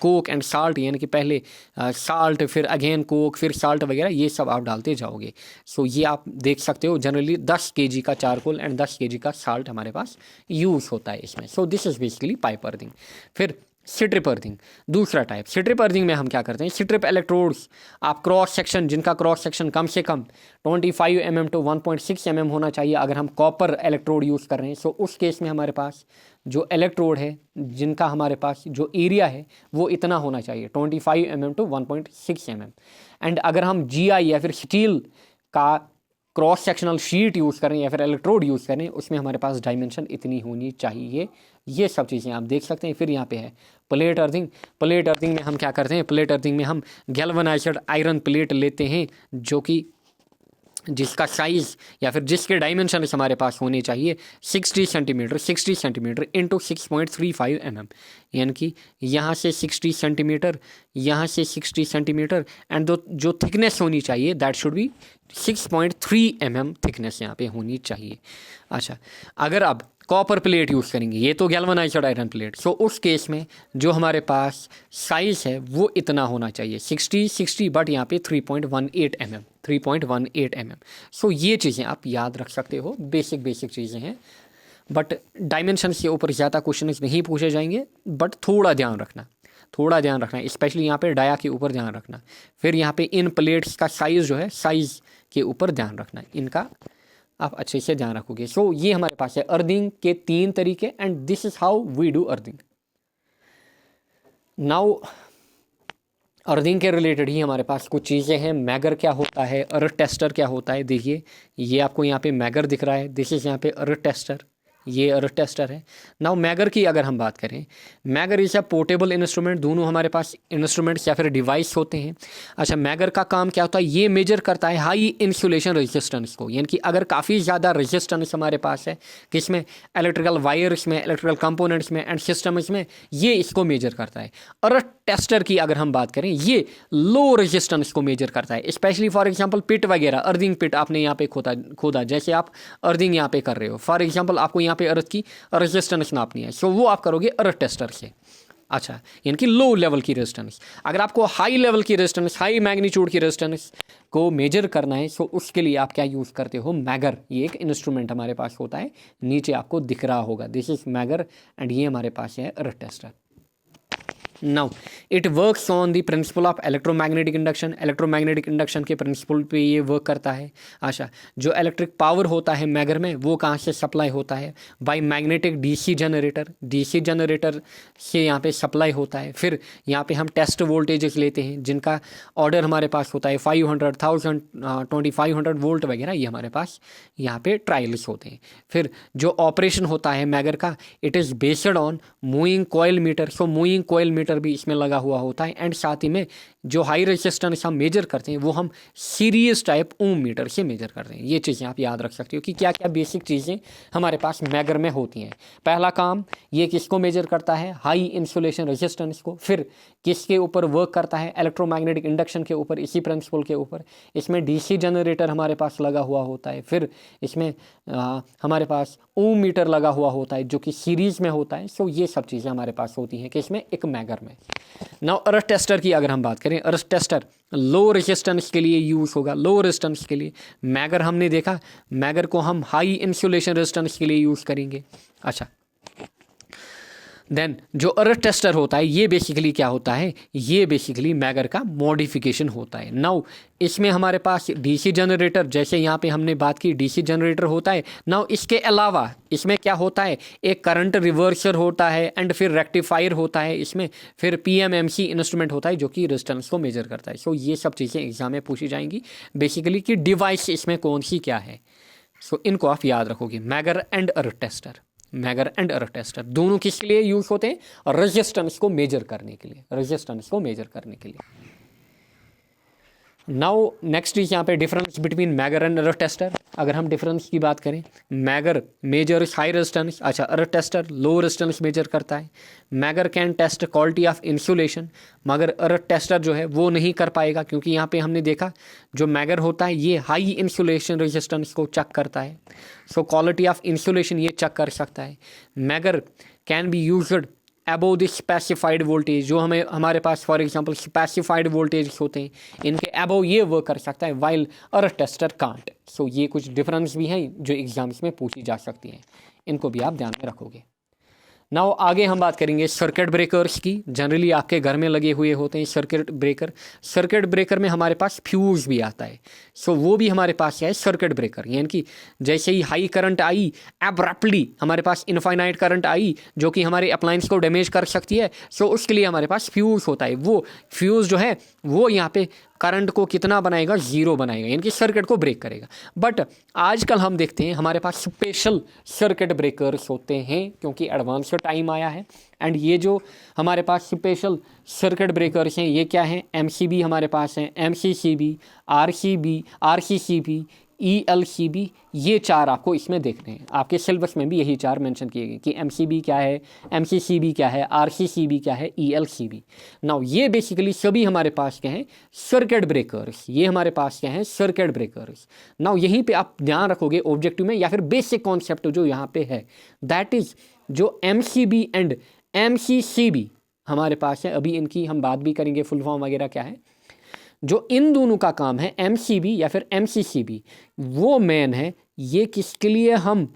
Coke and salt, यानी कि पहले साल्ट फिर अगेन कोक फिर साल्ट वगैरह ये सब आप डालते जाओगे। सो ये आप देख सकते हो जनरली 10 kg का चारकोल एंड 10 kg का साल्ट हमारे पास यूज़ होता है इसमें। So this is basically pipe earthing. फिर स्ट्रिप अर्थिंग दूसरा टाइप। स्ट्रिप अर्थिंग में हम क्या करते हैं, स्ट्रिप इलेक्ट्रोड्स आप क्रॉस सेक्शन, जिनका क्रॉस सेक्शन कम से कम 25 mm to 1.6 mm होना चाहिए अगर हम कॉपर इलेक्ट्रोड यूज़ कर रहे हैं। सो उस केस में हमारे पास जो इलेक्ट्रोड है, जिनका हमारे पास जो एरिया है वो इतना होना चाहिए 25 mm to 1.6 mm। एंड अगर हम GI या फिर स्टील का क्रॉस सेक्शनल शीट यूज़ करें या फिर इलेक्ट्रोड यूज़ करें, उसमें हमारे पास डायमेंशन इतनी होनी चाहिए। ये सब चीज़ें आप देख सकते हैं। फिर यहाँ पे है प्लेट अर्थिंग। प्लेट अर्थिंग में हम क्या करते हैं, प्लेट अर्थिंग में हम गैल्वनाइज्ड आयरन प्लेट लेते हैं, जो कि जिसका साइज़ या फिर जिसके डायमेंशन हमारे पास होने चाहिए 60 सेंटीमीटर इंटू 6.35 mm। यानी कि यहाँ से 60 सेंटीमीटर, यहाँ से 60 सेंटीमीटर, एंड जो थिकनेस होनी चाहिए that should B 6.3 mm thickness यहाँ पे होनी चाहिए। अच्छा, अगर आप कॉपर प्लेट यूज़ करेंगे, ये तो गैल्वनाइज्ड आयरन प्लेट, सो उस केस में जो हमारे पास साइज़ है वो इतना होना चाहिए 60 बट यहाँ पे 3.18 mm। सो ये चीज़ें आप याद रख सकते हो, बेसिक चीज़ें हैं, बट डायमेंशन के ऊपर ज़्यादा क्वेश्चन नहीं पूछे जाएंगे, बट थोड़ा ध्यान रखना, स्पेशली यहाँ पे डाया के ऊपर ध्यान रखना। फिर यहाँ पे इन प्लेट्स का साइज़ जो है, साइज़ के ऊपर ध्यान रखना, इनका आप अच्छे से ध्यान रखोगे। सो ये हमारे पास है अर्थिंग के 3 तरीके, and this is how we do earthing. Now earthing के रिलेटेड ही हमारे पास कुछ चीज़ें हैं। मैगर क्या होता है, अर्थ टेस्टर क्या होता है, देखिए ये आपको यहाँ पे मैगर दिख रहा है, दिस इज यहाँ पे अर्थ टेस्टर, ये अर्थ टेस्टर है। नाउ मैगर की अगर हम बात करें, megger is a portable instrument, दोनों हमारे पास इंस्ट्रूमेंट्स या फिर डिवाइस होते हैं। अच्छा, मैगर का काम क्या होता है, ये मेजर करता है हाई इंसुलेशन रेजिस्टेंस को, यानी कि अगर काफ़ी ज़्यादा रेजिस्टेंस हमारे पास है किसमें, इलेक्ट्रिकल वायर्स में, इलेक्ट्रिकल कंपोनेंट्स में एंड सिस्टम्स में, ये इसको मेजर करता है। अर्थ टेस्टर की अगर हम बात करें, ये लो रेजिस्टेंस को मेजर करता है, स्पेशली फॉर एग्जांपल पिट वगैरह, अर्थिंग पिट आपने यहाँ पे खोदा जैसे आप अर्थिंग यहाँ पे कर रहे हो, फॉर एग्जांपल आपको यहाँ पे अर्थ की रेजिस्टेंस नापनी है, सो वो आप करोगे अर्थ टेस्टर से। अच्छा, यानी कि लो लेवल की रेजिस्टेंस। अगर आपको हाई लेवल की रेजिस्टेंस, हाई मैग्नीट्यूड की रेजिस्टेंस को मेजर करना है, सो उसके लिए आप क्या यूज़ करते हो, मैगर। ये एक इंस्ट्रूमेंट हमारे पास होता है, नीचे आपको दिख रहा होगा, दिस इज मैगर एंड ये हमारे पास है earth tester. Now it works on the principle of electromagnetic induction, electromagnetic induction के प्रिंसिपल पे ये वर्क करता है। अच्छा, जो इलेक्ट्रिक पावर होता है मैगर में, वो कहाँ से सप्लाई होता है, by magnetic DC generator, DC generator से यहाँ पे सप्लाई होता है। फिर यहाँ पे हम टेस्ट वोल्टेजेस लेते हैं जिनका ऑर्डर हमारे पास होता है 500, 1000, 2500 वोल्ट वगैरह, ये हमारे पास यहाँ पे ट्रायल्स होते हैं। फिर जो ऑपरेशन होता है मैगर का, it is based on moving coil meter, so moving coil meter भी इसमें लगा हुआ होता है। एंड साथ ही में जो हाई रेजिस्टेंस हम मेजर करते हैं वो हम सीरीज टाइप ओम मीटर से मेजर करते हैं। ये चीज़ें आप याद रख सकते हो कि क्या क्या बेसिक चीज़ें हमारे पास मैगर में होती हैं। पहला काम ये किसको मेजर करता है, हाई इंसुलेशन रेजिस्टेंस को। फिर किसके ऊपर वर्क करता है, इलेक्ट्रोमैग्नेटिक इंडक्शन के ऊपर, इसी प्रिंसिपल के ऊपर। इसमें डीसी जनरेटर हमारे पास लगा हुआ होता है। फिर इसमें हमारे पास ओम मीटर लगा हुआ होता है जो कि सीरीज में होता है। सो ये सब चीज़ें हमारे पास होती हैं कि इसमें एक मैगर में। नाउ अर्थ टेस्टर की अगर हम बात करें, अर्थ टेस्टर लो रेजिस्टेंस के लिए यूज़ होगा, लो रेजिस्टेंस के लिए। मैगर हमने देखा, मैगर को हम हाई इंसुलेशन रेजिस्टेंस के लिए यूज़ करेंगे। अच्छा, देन जो अर्थ टेस्टर होता है, ये बेसिकली क्या होता है, ये बेसिकली मैगर का मॉडिफिकेशन होता है। नाउ इसमें हमारे पास डीसी जनरेटर, जैसे यहाँ पे हमने बात की डीसी जनरेटर होता है। नाउ इसके अलावा इसमें क्या होता है, एक करंट रिवर्सर होता है एंड फिर रेक्टिफायर होता है इसमें, फिर पीएमएमसी इंस्ट्रूमेंट होता है जो कि रेजिस्टेंस को मेजर करता है। सो ये सब चीज़ें एग्जाम में पूछी जाएंगी बेसिकली कि डिवाइस इसमें कौन सी क्या है। सो इनको आप याद रखोगे, megger and earth tester. Megger and earth tester दोनों किसके लिए यूज होते हैं, और रेजिस्टेंस को मेजर करने के लिए, रेजिस्टेंस को मेजर करने के लिए। नाउ नेक्स्ट इज यहाँ पे difference between megger and earth tester. अगर हम डिफरेंस की बात करें, मैगर मेजर हाई रेजिस्टेंस, अच्छा earth tester low resistance measure करता है। Megger can test quality of insulation, मगर अर्थ टेस्टर जो है वो नहीं कर पाएगा, क्योंकि यहाँ पे हमने देखा जो मैगर होता है ये हाई इंसुलेशन रेजिस्टेंस को चेक करता है। सो क्वालिटी ऑफ इंसुलेशन ये चेक कर सकता है। Megger can be used above the specified voltage, जो हमें हमारे पास फॉर एग्जांपल स्पेसिफाइड वोल्टेज होते हैं इनके अबोव ये वर्क कर सकता है, वाइल अर्थ टेस्टर कांट। सो ये कुछ डिफरेंस भी हैं जो एग्जाम्स में पूछी जा सकती हैं, इनको भी आप ध्यान में रखोगे। नाउ आगे हम बात करेंगे सर्किट ब्रेकर्स की। जनरली आपके घर में लगे हुए होते हैं सर्किट ब्रेकर। सर्किट ब्रेकर में हमारे पास फ्यूज़ भी आता है। सो वो भी हमारे पास है सर्किट ब्रेकर, यानी कि जैसे ही हाई करंट आई, एब्रप्टली हमारे पास इनफाइनाइट करंट आई जो कि हमारे अप्लायंस को डैमेज कर सकती है। सो उसके लिए हमारे पास फ्यूज़ होता है। वो फ्यूज़ जो है वो यहाँ पे करंट को कितना बनाएगा, ज़ीरो बनाएगा, यानी कि सर्किट को ब्रेक करेगा। बट आजकल हम देखते हैं हमारे पास स्पेशल सर्किट ब्रेकर्स होते हैं, क्योंकि एडवांस का टाइम आया है। एंड ये जो हमारे पास स्पेशल सर्किट ब्रेकर्स हैं ये क्या हैं, एमसीबी हमारे पास हैं, एमसीसीबी, आरसीसीबी, ईएलसीबी, ये चार आपको इसमें देखने हैं। आपके सिलेबस में भी यही चार मेंशन किए गए कि एमसीबी क्या है, एमसीसीबी क्या है, आरसीसीबी क्या है, ईएलसीबी। नाउ ये बेसिकली सभी हमारे पास क्या हैं, सर्किट ब्रेकर्स। ये हमारे पास क्या हैं, सर्किट ब्रेकर्स। नाउ यहीं पे आप ध्यान रखोगे ऑब्जेक्टिव में, या फिर बेसिक कॉन्सेप्ट जो यहाँ पे है, दैट इज जो एमसीबी एंड एमसीसीबी हमारे पास है। अभी इनकी हम बात भी करेंगे, फुल फॉर्म वगैरह क्या है। जो इन दोनों का काम है, एमसीबी या फिर एमसीसीबी, वो मेन है। ये किसके लिए हम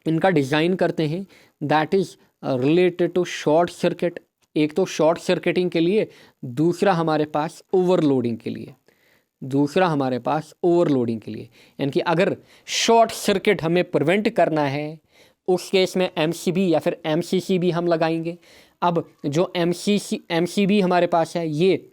इनका डिज़ाइन करते हैं, that is related to short circuit. एक तो शॉर्ट सर्किटिंग के लिए, दूसरा हमारे पास ओवरलोडिंग के लिए, दूसरा हमारे पास ओवरलोडिंग के लिए। यानी कि अगर शॉर्ट सर्किट हमें प्रिवेंट करना है, उस केस में एमसीबी या फिर एमसीसीबी हम लगाएंगे। अब जो एमसीबी हमारे पास है, ये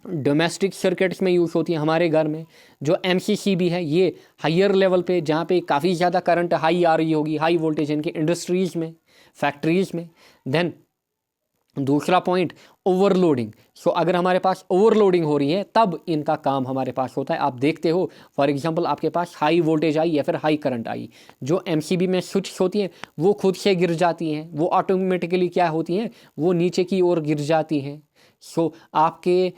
डोमेस्टिक सर्किट्स में यूज़ होती है हमारे घर में। जो MCCB है ये हायर लेवल पे, जहाँ पे काफ़ी ज़्यादा करंट हाई आ रही होगी, हाई वोल्टेज इनके इंडस्ट्रीज़ में, फैक्ट्रीज़ में। देन दूसरा पॉइंट ओवरलोडिंग। सो अगर हमारे पास ओवरलोडिंग हो रही है तब इनका काम हमारे पास होता है। आप देखते हो फॉर एग्जांपल आपके पास हाई वोल्टेज आई या फिर हाई करंट आई, जो MCB में स्विच होती हैं वो खुद से गिर जाती हैं, वो ऑटोमेटिकली क्या होती हैं, वो नीचे की ओर गिर जाती हैं। सो आपके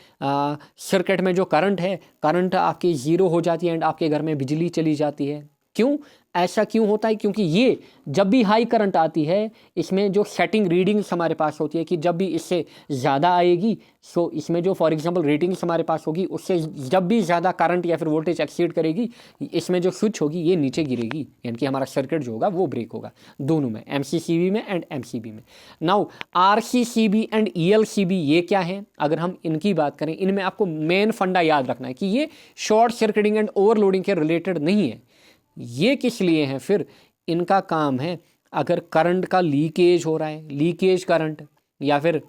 सर्किट में जो करंट है, करंट आपकी ज़ीरो हो जाती है एंड आपके घर में बिजली चली जाती है। क्यों ऐसा क्यों होता है? क्योंकि ये जब भी हाई करंट आती है इसमें जो सेटिंग रीडिंग्स हमारे पास होती है कि जब भी इससे ज़्यादा आएगी, सो इसमें जो फॉर एग्जांपल रेटिंग्स हमारे पास होगी उससे जब भी ज़्यादा करंट या फिर वोल्टेज एक्सीड करेगी, इसमें जो स्विच होगी ये नीचे गिरेगी, यानी कि हमारा सर्किट जो होगा वो ब्रेक होगा दोनों में, MCCB में एंड MCB में। नाउ RCCB एंड ELCB ये क्या है? अगर हम इनकी बात करें, इनमें आपको मेन फंडा याद रखना है कि ये शॉर्ट सर्किटिंग एंड ओवरलोडिंग के रिलेटेड नहीं है। ये किस लिए हैं? फिर इनका काम है अगर करंट का लीकेज हो रहा है, लीकेज करंट या फिर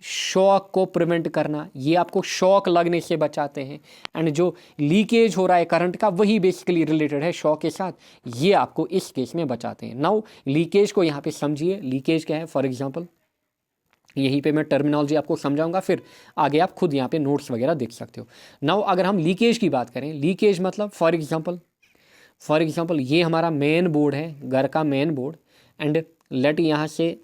शॉक को प्रिवेंट करना, ये आपको शॉक लगने से बचाते हैं। एंड जो लीकेज हो रहा है करंट का वही बेसिकली रिलेटेड है शॉक के साथ, ये आपको इस केस में बचाते हैं। नाउ लीकेज को यहाँ पे समझिए, लीकेज क्या है? फॉर एग्जांपल यहीं पे मैं टर्मिनोलॉजी आपको समझाऊंगा, फिर आगे आप खुद यहाँ पे नोट्स वगैरह देख सकते हो। नाउ अगर हम लीकेज की बात करें, लीकेज मतलब फॉर एग्जांपल ये हमारा मेन बोर्ड है, घर का मेन बोर्ड, एंड लेट यहाँ से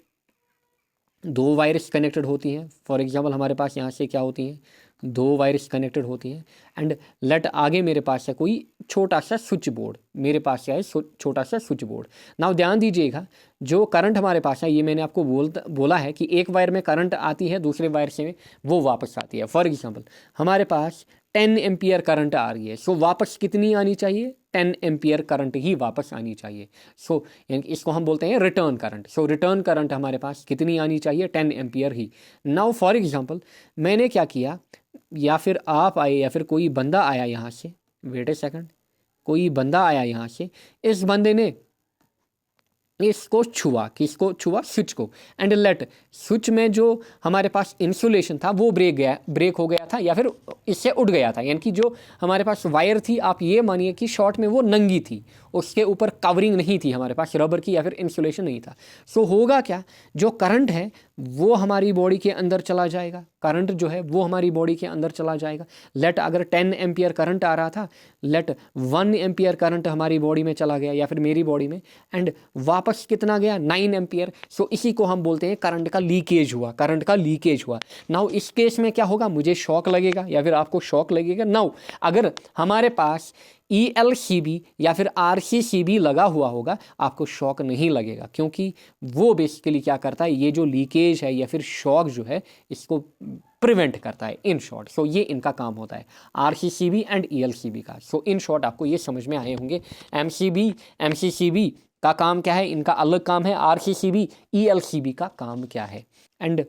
दो वायर्स कनेक्टेड होती हैं। फॉर एग्जांपल हमारे पास यहाँ से क्या होती हैं, दो वायर्स कनेक्टेड होती हैं, एंड लेट आगे मेरे पास है कोई छोटा सा स्विच बोर्ड, मेरे पास क्या है छोटा सा स्विच बोर्ड। नाउ ध्यान दीजिएगा, जो करंट हमारे पास है ये मैंने आपको बोला है कि एक वायर में करंट आती है, दूसरे वायर से वो वापस आती है। फॉर एग्जांपल हमारे पास 10 एम्पियर करंट आ रही है, सो वापस कितनी आनी चाहिए? 10 एम्पियर करंट ही वापस आनी चाहिए। सो इसको हम बोलते हैं रिटर्न करंट। सो रिटर्न करंट हमारे पास कितनी आनी चाहिए? 10 ampere he. Now for example मैंने क्या किया, या फिर आप आए या फिर कोई बंदा आया यहाँ से, वेट ए सेकंड, कोई बंदा आया यहाँ से, इस बंदे ने इसको छुआ, किसको छुआ? स्विच को, एंड लेट स्विच में जो हमारे पास इंसुलेशन था वो ब्रेक हो गया था या फिर इससे उड़ गया था, यानी कि जो हमारे पास वायर थी आप ये मानिए कि शॉर्ट में वो नंगी थी, उसके ऊपर कवरिंग नहीं थी हमारे पास रबर की या फिर इंसुलेशन नहीं था। सो होगा क्या, जो करंट है वो हमारी बॉडी के अंदर चला जाएगा, करंट जो है वो हमारी बॉडी के अंदर चला जाएगा। लेट अगर 10 एम्पियर करंट आ रहा था, लेट 1 एम्पियर करंट हमारी बॉडी में चला गया या फिर मेरी बॉडी में, एंड वापस कितना गया? 9 एम्पियर। सो इसी को हम बोलते हैं करंट का लीकेज हुआ, करंट का लीकेज हुआ। नाउ इस केस में क्या होगा? मुझे शॉक लगेगा या फिर आपको शॉक लगेगा। नाउ अगर हमारे पास ELCB या फिर RCCB लगा हुआ होगा आपको शॉक नहीं लगेगा, क्योंकि वो बेसिकली क्या करता है, ये जो लीकेज है या फिर शॉक जो है इसको प्रिवेंट करता है इन शॉर्ट। सो ये इनका काम होता है RCCB एंड ELCB का। सो इन शॉर्ट आपको ये समझ में आए होंगे MCCB का काम क्या है, इनका अलग काम है, RCCB ELCB का काम क्या है। एंड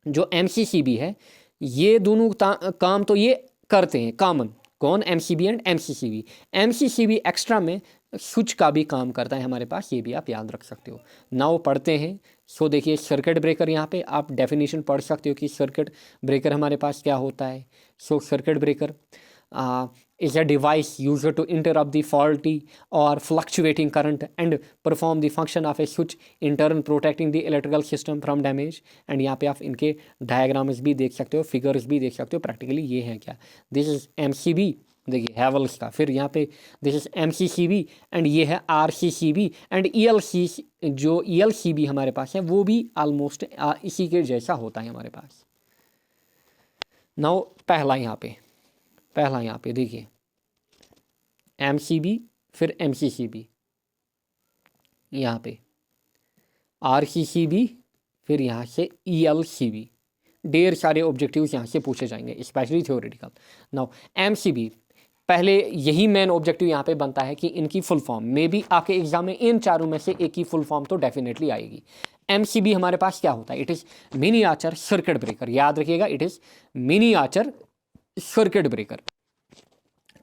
जो MCCB है ये दोनों काम तो ये करते हैं कॉमन, कौन? MCB and MCCB। MCCB extra में स्विच का भी काम करता है हमारे पास, ये भी आप याद रख सकते हो। नाउ पढ़ते हैं। सो देखिए सर्किट ब्रेकर, यहाँ पे आप डेफिनेशन पढ़ सकते हो कि सर्किट ब्रेकर हमारे पास क्या होता है। सो circuit breaker is a device used to interrupt the faulty or fluctuating current and perform the function of a switch, in turn protecting the electrical system from damage। And यहाँ पे आप इनके diagrams भी देख सकते हो, फिगर्स भी देख सकते हो, प्रैक्टिकली ये है क्या। दिस इज MCB, देखिए हैवल्स का, फिर यहाँ पे दिस इज MCCB एंड ये है RCCB एंड जो ELCB हमारे पास है वो भी ऑलमोस्ट इसी के जैसा होता है हमारे पास। नाउ पहला यहाँ पे देखिए MCB, फिर MCCB, यहाँ पे RCCB, फिर यहाँ से ELCB। ढेर सारे ऑब्जेक्टिव्स यहाँ से पूछे जाएंगे, स्पेशली थ्योरेटिकल। नाउ MCB, पहले यही मेन ऑब्जेक्टिव यहाँ पे बनता है कि इनकी फुल फॉर्म में भी आपके एग्जाम में इन चारों में से एक की फुल फॉर्म तो डेफिनेटली आएगी। MCB हमारे पास क्या होता है? It is miniature circuit breaker, याद रखिएगा, it is miniature circuit breaker.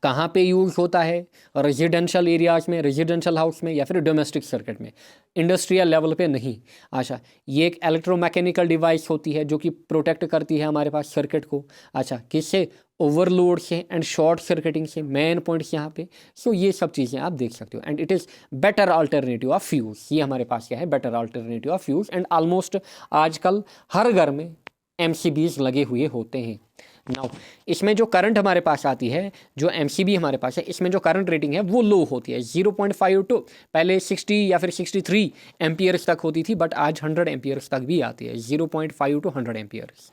कहाँ पे यूज़ होता है, रेजिडेंशियल एरियाज में, रेजिडेंशियल हाउस में, या फिर डोमेस्टिक सर्किट में, इंडस्ट्रियल लेवल पे नहीं। अच्छा, ये एक इलेक्ट्रोमैकेनिकल डिवाइस होती है जो कि प्रोटेक्ट करती है हमारे पास सर्किट को। अच्छा, किससे? ओवरलोड से एंड शॉर्ट सर्किटिंग से, मेन पॉइंट्स यहाँ पे। सो ये सब चीज़ें आप देख सकते हो। And it is better alternative of fuse, ये हमारे पास क्या है? Better alternative of fuse. And almost आजकल हर घर में MCBs लगे हुए होते हैं। नाउ इसमें जो करंट हमारे पास आती है, जो MCB हमारे पास है, इसमें जो करंट रेटिंग है वो लो होती है, 0.5 टू पहले 60 या फिर 63 एम्पियर्स तक होती थी, बट आज 100 एम्पियर्स तक भी आती है, 0.5 टू 100 एम्पियर्स।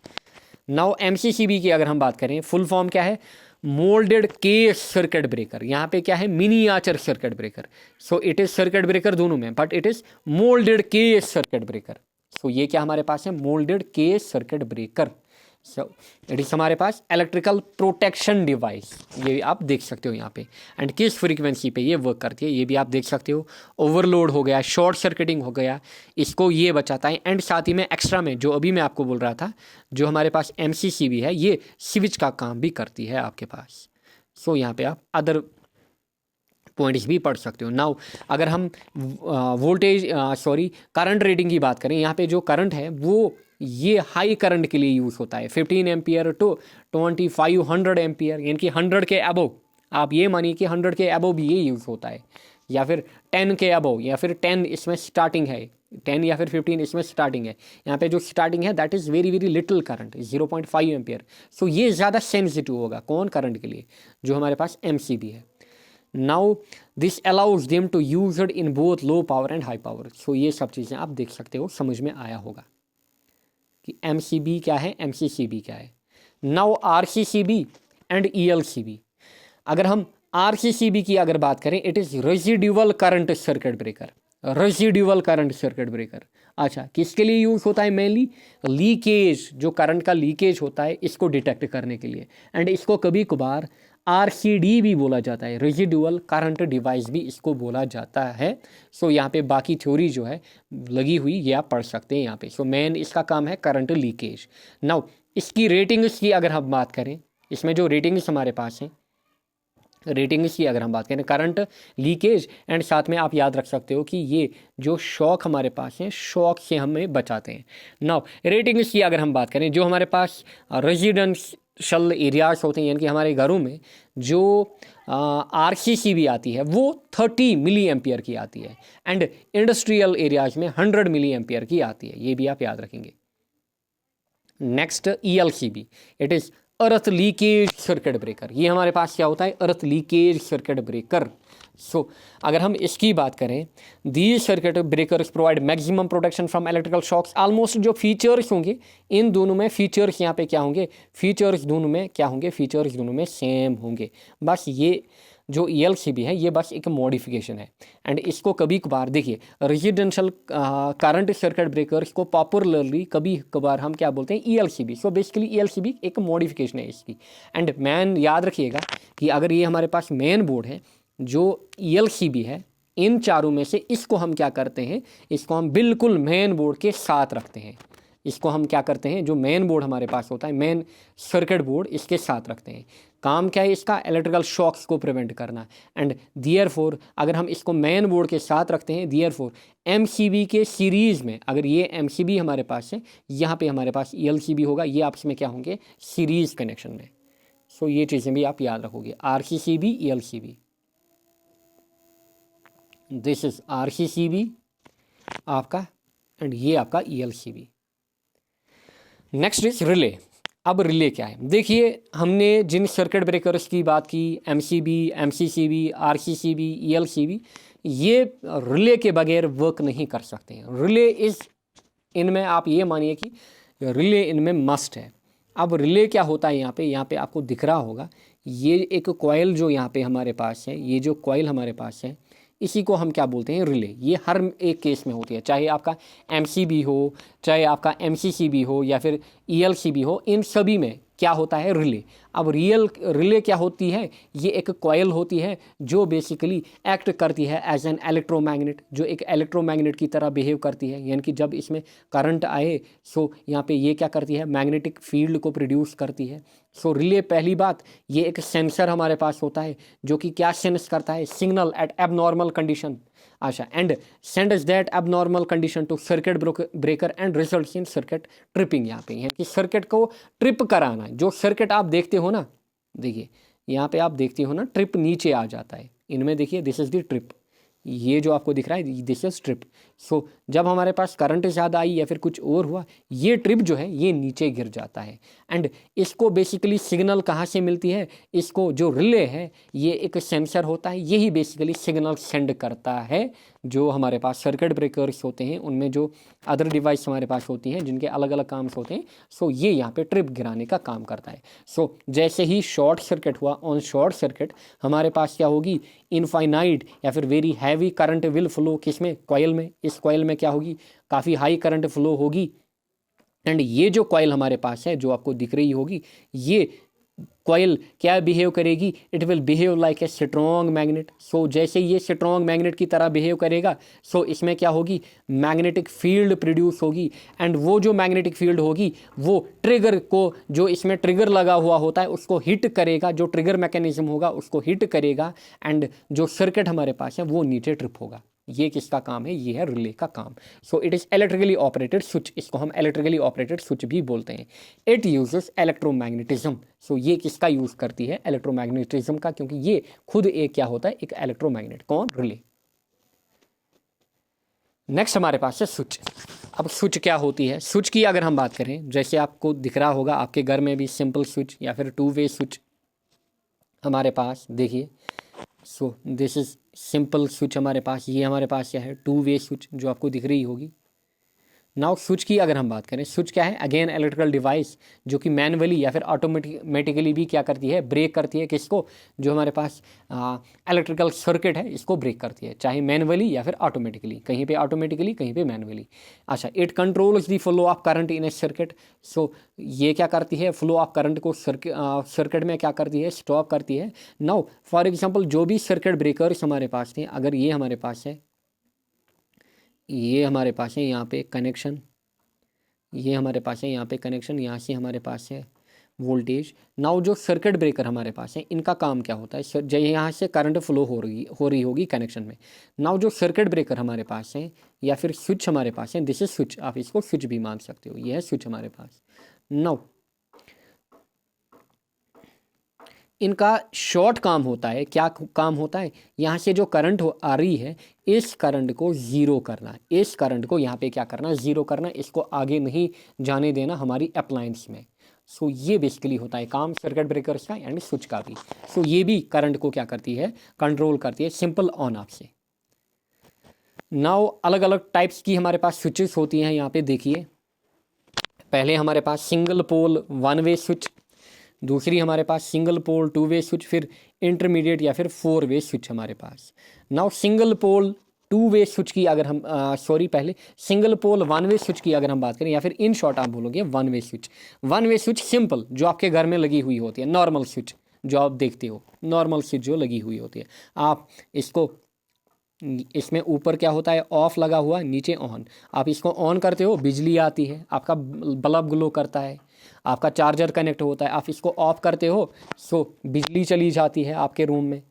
नाउ MCCB की अगर हम बात करें, फुल फॉर्म क्या है? Moulded case circuit breaker. यहाँ पे क्या है? Miniature circuit breaker. So it is circuit breaker दोनों में, but it is moulded case circuit breaker. So ये क्या हमारे पास है? Moulded case circuit breaker. So it is हमारे पास इलेक्ट्रिकल प्रोटेक्शन डिवाइस, ये आप देख सकते हो यहाँ पे। एंड किस फ्रीक्वेंसी पे ये वर्क करती है ये भी आप देख सकते हो। ओवरलोड हो गया, शॉर्ट सर्किटिंग हो गया, इसको ये बचाता है। एंड साथ ही में एक्स्ट्रा में जो अभी मैं आपको बोल रहा था, जो हमारे पास MCCB है, ये स्विच का काम भी करती है आपके पास। सो यहाँ पे आप अदर पॉइंट्स भी पढ़ सकते हो। नाउ अगर हम वोल्टेज करंट रेटिंग की बात करें, यहाँ पे जो करंट है वो ये हाई करंट के लिए यूज़ होता है, 15 एम्पियर टू 2500 एम्पियर, यानी कि 100 के अबव। आप ये मानिए कि 100 के अबव भी ये यूज़ होता है, या फिर 10 के अबव, या फिर 10 इसमें स्टार्टिंग है, 10 या फिर 15 इसमें स्टार्टिंग है। यहाँ पे जो स्टार्टिंग है that is very very little current, 0.5 ampere. So ये ज़्यादा सेंसिटिव होगा कौन? करंट के लिए, जो हमारे पास MCB है। Now this allows them to use it in both low power and high power. So ये सब चीज़ें आप देख सकते हो, समझ में आया होगा कि MCB क्या है, MCCB क्या है। Now RCCB and ELCB। अगर हम RCCB की अगर बात करें, it is residual current circuit breaker, residual current circuit breaker. अच्छा, किसके लिए यूज़ होता है? मेनली लीकेज, जो करंट का लीकेज होता है इसको डिटेक्ट करने के लिए। एंड इसको कभी कभार RCD भी बोला जाता है, रेजिडुअल करंट डिवाइस भी इसको बोला जाता है। सो यहाँ पे बाकी थ्योरी जो है लगी हुई, ये आप पढ़ सकते हैं यहाँ पे। सो मेन इसका काम है करंट लीकेज। नाउ इसकी रेटिंग्स की अगर हम बात करें, इसमें जो रेटिंग्स हमारे पास हैं, रेटिंग्स की अगर हम बात करें, करंट लीकेज, एंड साथ में आप याद रख सकते हो कि ये जो शॉक हमारे पास हैं, शॉक से हमें बचाते हैं। नाउ रेटिंग्स की अगर हम बात करें, जो हमारे पास रेजिडेंशियल एरियाज होते हैं, यानी कि हमारे घरों में जो RCCB आती है वो 30 मिली एम्पियर की आती है, एंड इंडस्ट्रियल एरियाज में 100 मिली एम्पियर की आती है, ये भी आप याद रखेंगे। Next ELCB, it is earth leakage circuit breaker. ये हमारे पास क्या होता है? Earth leakage circuit breaker. So अगर हम इसकी बात करें, these circuit breakers provide maximum protection from electrical shocks. Almost जो फीचर्स होंगे इन दोनों में, फीचर्स यहाँ पे क्या होंगे? फीचर्स दोनों में क्या होंगे? फीचर्स दोनों में सेम होंगे। बस ये जो ELCB है ये बस एक मॉडिफिकेशन है। एंड इसको कभी कभार देखिए, रेजिडेंशियल करंट सर्किट ब्रेकर्स को पॉपुलरली कभी कभार हम क्या बोलते हैं? ELCB। सो बेसिकली ELCB एक मॉडिफिकेशन है इसकी। एंड मैन याद रखिएगा कि अगर ये हमारे पास मेन बोर्ड है जो ELCB है, इन चारों में से इसको हम क्या करते हैं? इसको हम बिल्कुल मेन बोर्ड के साथ रखते हैं। इसको हम क्या करते हैं? जो मेन बोर्ड हमारे पास होता है, मेन सर्किट बोर्ड, इसके साथ रखते हैं। काम क्या है इसका? इलेक्ट्रिकल शॉक्स को प्रिवेंट करना। एंड देयरफॉर अगर हम इसको मेन बोर्ड के साथ रखते हैं, देयरफॉर MCB के सीरीज़ में, अगर ये MCB हमारे पास है, यहाँ पे हमारे पास ELCB होगा, ये आपस में क्या होंगे? सीरीज़ कनेक्शन में। सो ये चीज़ें भी आप याद रखोगे, RCCB ELCB। This is RCCB आपका, एंड ये आपका ELCB। Next is relay. अब रिले क्या है? देखिए, हमने जिन सर्किट ब्रेकर्स की बात की, MCB, MCCB, RCCB, ELCB, ये रिले के बगैर वर्क नहीं कर सकते हैं। रिले इज़ इनमें आप ये मानिए कि रिले इनमें मस्ट है। अब रिले क्या होता है? यहाँ पे आपको दिख रहा होगा, ये एक कॉइल जो यहाँ पे हमारे पास है, ये जो कॉइल हमारे पास है, इसी को हम क्या बोलते हैं? रिले। ये हर एक केस में होती है, चाहे आपका MCB हो, चाहे आपका MCCB हो, या फिर ELCB हो, इन सभी में क्या होता है, रिले। अब रिले क्या होती है, ये एक कॉइल होती है जो बेसिकली एक्ट करती है एज एन इलेक्ट्रोमैग्नेट, जो एक इलेक्ट्रोमैग्नेट की तरह बिहेव करती है। यानी कि जब इसमें करंट आए सो यहाँ पे ये क्या करती है, मैग्नेटिक फील्ड को प्रोड्यूस करती है। सो रिले, पहली बात, ये एक सेंसर हमारे पास होता है जो कि क्या सेंस करता है, सिग्नल एट एबनॉर्मल कंडीशन। अच्छा, and sends that abnormal condition to circuit breaker and results in circuit tripping. यहाँ पे कि सर्किट को ट्रिप कराना, जो सर्किट आप देखते हो ना, देखिए यहाँ पे आप देखते हो ना, ट्रिप नीचे आ जाता है इनमें, देखिए दिस इज द ट्रिप, ये जो आपको दिख रहा है दिस इज ट्रिप। सो जब हमारे पास करंट ज़्यादा आई या फिर कुछ और हुआ, ये ट्रिप जो है ये नीचे गिर जाता है। एंड इसको बेसिकली सिग्नल कहाँ से मिलती है, इसको जो रिले है ये एक सेंसर होता है, यही बेसिकली सिग्नल सेंड करता है। जो हमारे पास सर्किट ब्रेकर्स होते हैं उनमें जो अदर डिवाइस हमारे पास होती हैं जिनके अलग अलग काम होते हैं, सो ये यहाँ पे ट्रिप गिराने का काम करता है। सो जैसे ही शॉर्ट सर्किट हुआ, ऑन शॉर्ट सर्किट हमारे पास क्या होगी, इनफाइनाइट या फिर very heavy current will flow, किसमें, कॉइल में। इस कॉइल में क्या होगी, काफ़ी हाई करंट फ्लो होगी। एंड ये जो कॉइल हमारे पास है जो आपको दिख रही होगी, ये कॉइल क्या बिहेव करेगी, it will behave like a strong magnet. So जैसे ये स्ट्रॉन्ग मैग्नेट की तरह बिहेव करेगा, सो इसमें क्या होगी, मैग्नेटिक फील्ड प्रोड्यूस होगी। एंड वो जो मैग्नेटिक फील्ड होगी वो ट्रिगर को, जो इसमें ट्रिगर लगा हुआ होता है उसको हिट करेगा, जो ट्रिगर मैकेनिज्म होगा उसको हिट करेगा। एंड जो सर्किट हमारे पास है वो नीचे ट्रिप होगा। ये किसका काम है, ये है रिले का काम। सो it is electrically operated switch, इसको हम इलेक्ट्रिकली ऑपरेटेड स्विच भी बोलते हैं। It uses electromagnetism. सो ये किसका यूज़ करती है, इलेक्ट्रोमैग्नेटिज्म का, क्योंकि ये खुद एक क्या होता है, एक इलेक्ट्रोमैग्नेट। कौन, रिले। नेक्स्ट हमारे पास है स्विच। अब स्विच क्या होती है, स्विच की अगर हम बात करें, जैसे आपको दिख रहा होगा आपके घर में भी सिंपल स्विच या फिर 2 वे स्विच हमारे पास, देखिए। सो दिस इज सिंपल स्विच हमारे पास, ये हमारे पास क्या है, 2 वे स्विच जो आपको दिख रही होगी। नाउ स्विच की अगर हम बात करें, स्विच क्या है, अगेन इलेक्ट्रिकल डिवाइस जो कि मैनुअली या फिर ऑटोमेटिकली भी क्या करती है, ब्रेक करती है, किसको, जो हमारे पास इलेक्ट्रिकल सर्किट है इसको ब्रेक करती है, चाहे मैनुअली या फिर ऑटोमेटिकली, कहीं पे ऑटोमेटिकली कहीं पे मैनुअली। अच्छा, it controls the flow of current in a circuit. So ये क्या करती है, फ्लो ऑफ करंट को सर्किट में क्या करती है, स्टॉप करती है। नाउ फॉर एग्जाम्पल जो भी सर्किट ब्रेकर्स हमारे पास थे, अगर ये हमारे पास है, ये हमारे पास है यहाँ पे कनेक्शन, ये हमारे पास है यहाँ पे कनेक्शन, यहाँ से हमारे पास है वोल्टेज। नाउ जो सर्किट ब्रेकर हमारे पास है, इनका काम क्या होता है, जब यहाँ से करंट फ्लो हो रही होगी कनेक्शन में। नाउ जो सर्किट ब्रेकर हमारे पास है या फिर स्विच हमारे पास है, दिस इज स्विच, आप इसको स्विच भी मान सकते हो, ये है स्विच हमारे पास। नाउ इनका शॉर्ट काम होता है, क्या काम होता है, यहाँ से जो करंट आ रही है इस करंट को ज़ीरो करना, इस करंट को यहाँ पे क्या करना, ज़ीरो करना, इसको आगे नहीं जाने देना हमारी अप्लायंस में। सो ये बेसिकली होता है काम सर्किट ब्रेकर्स का एंड स्विच का भी। सो ये भी करंट को क्या करती है, कंट्रोल करती है, सिंपल ऑन ऑफ से। नाउ अलग अलग टाइप्स की हमारे पास स्विचेस होती हैं, यहाँ पे देखिए। पहले हमारे पास सिंगल पोल 1 वे स्विच, दूसरी हमारे पास सिंगल पोल 2 वे स्विच, फिर इंटरमीडिएट या फिर 4 वे स्विच हमारे पास। Now single pole 2 way switch की अगर हम पहले सिंगल पोल 1 वे स्विच की अगर हम बात करें, या फिर इन शॉर्ट आप बोलोगे 1 वे स्विच। 1 वे स्विच सिंपल जो आपके घर में लगी हुई होती है, नॉर्मल स्विच जो आप देखते हो, नॉर्मल स्विच जो लगी हुई होती है, आप इसको, इसमें ऊपर क्या होता है, ऑफ लगा हुआ, नीचे ऑन। आप इसको ऑन करते हो, बिजली आती है, आपका बल्ब ग्लो करता है, आपका चार्जर कनेक्ट होता है। आप इसको ऑफ करते हो, सो बिजली चली जाती है आपके रूम में।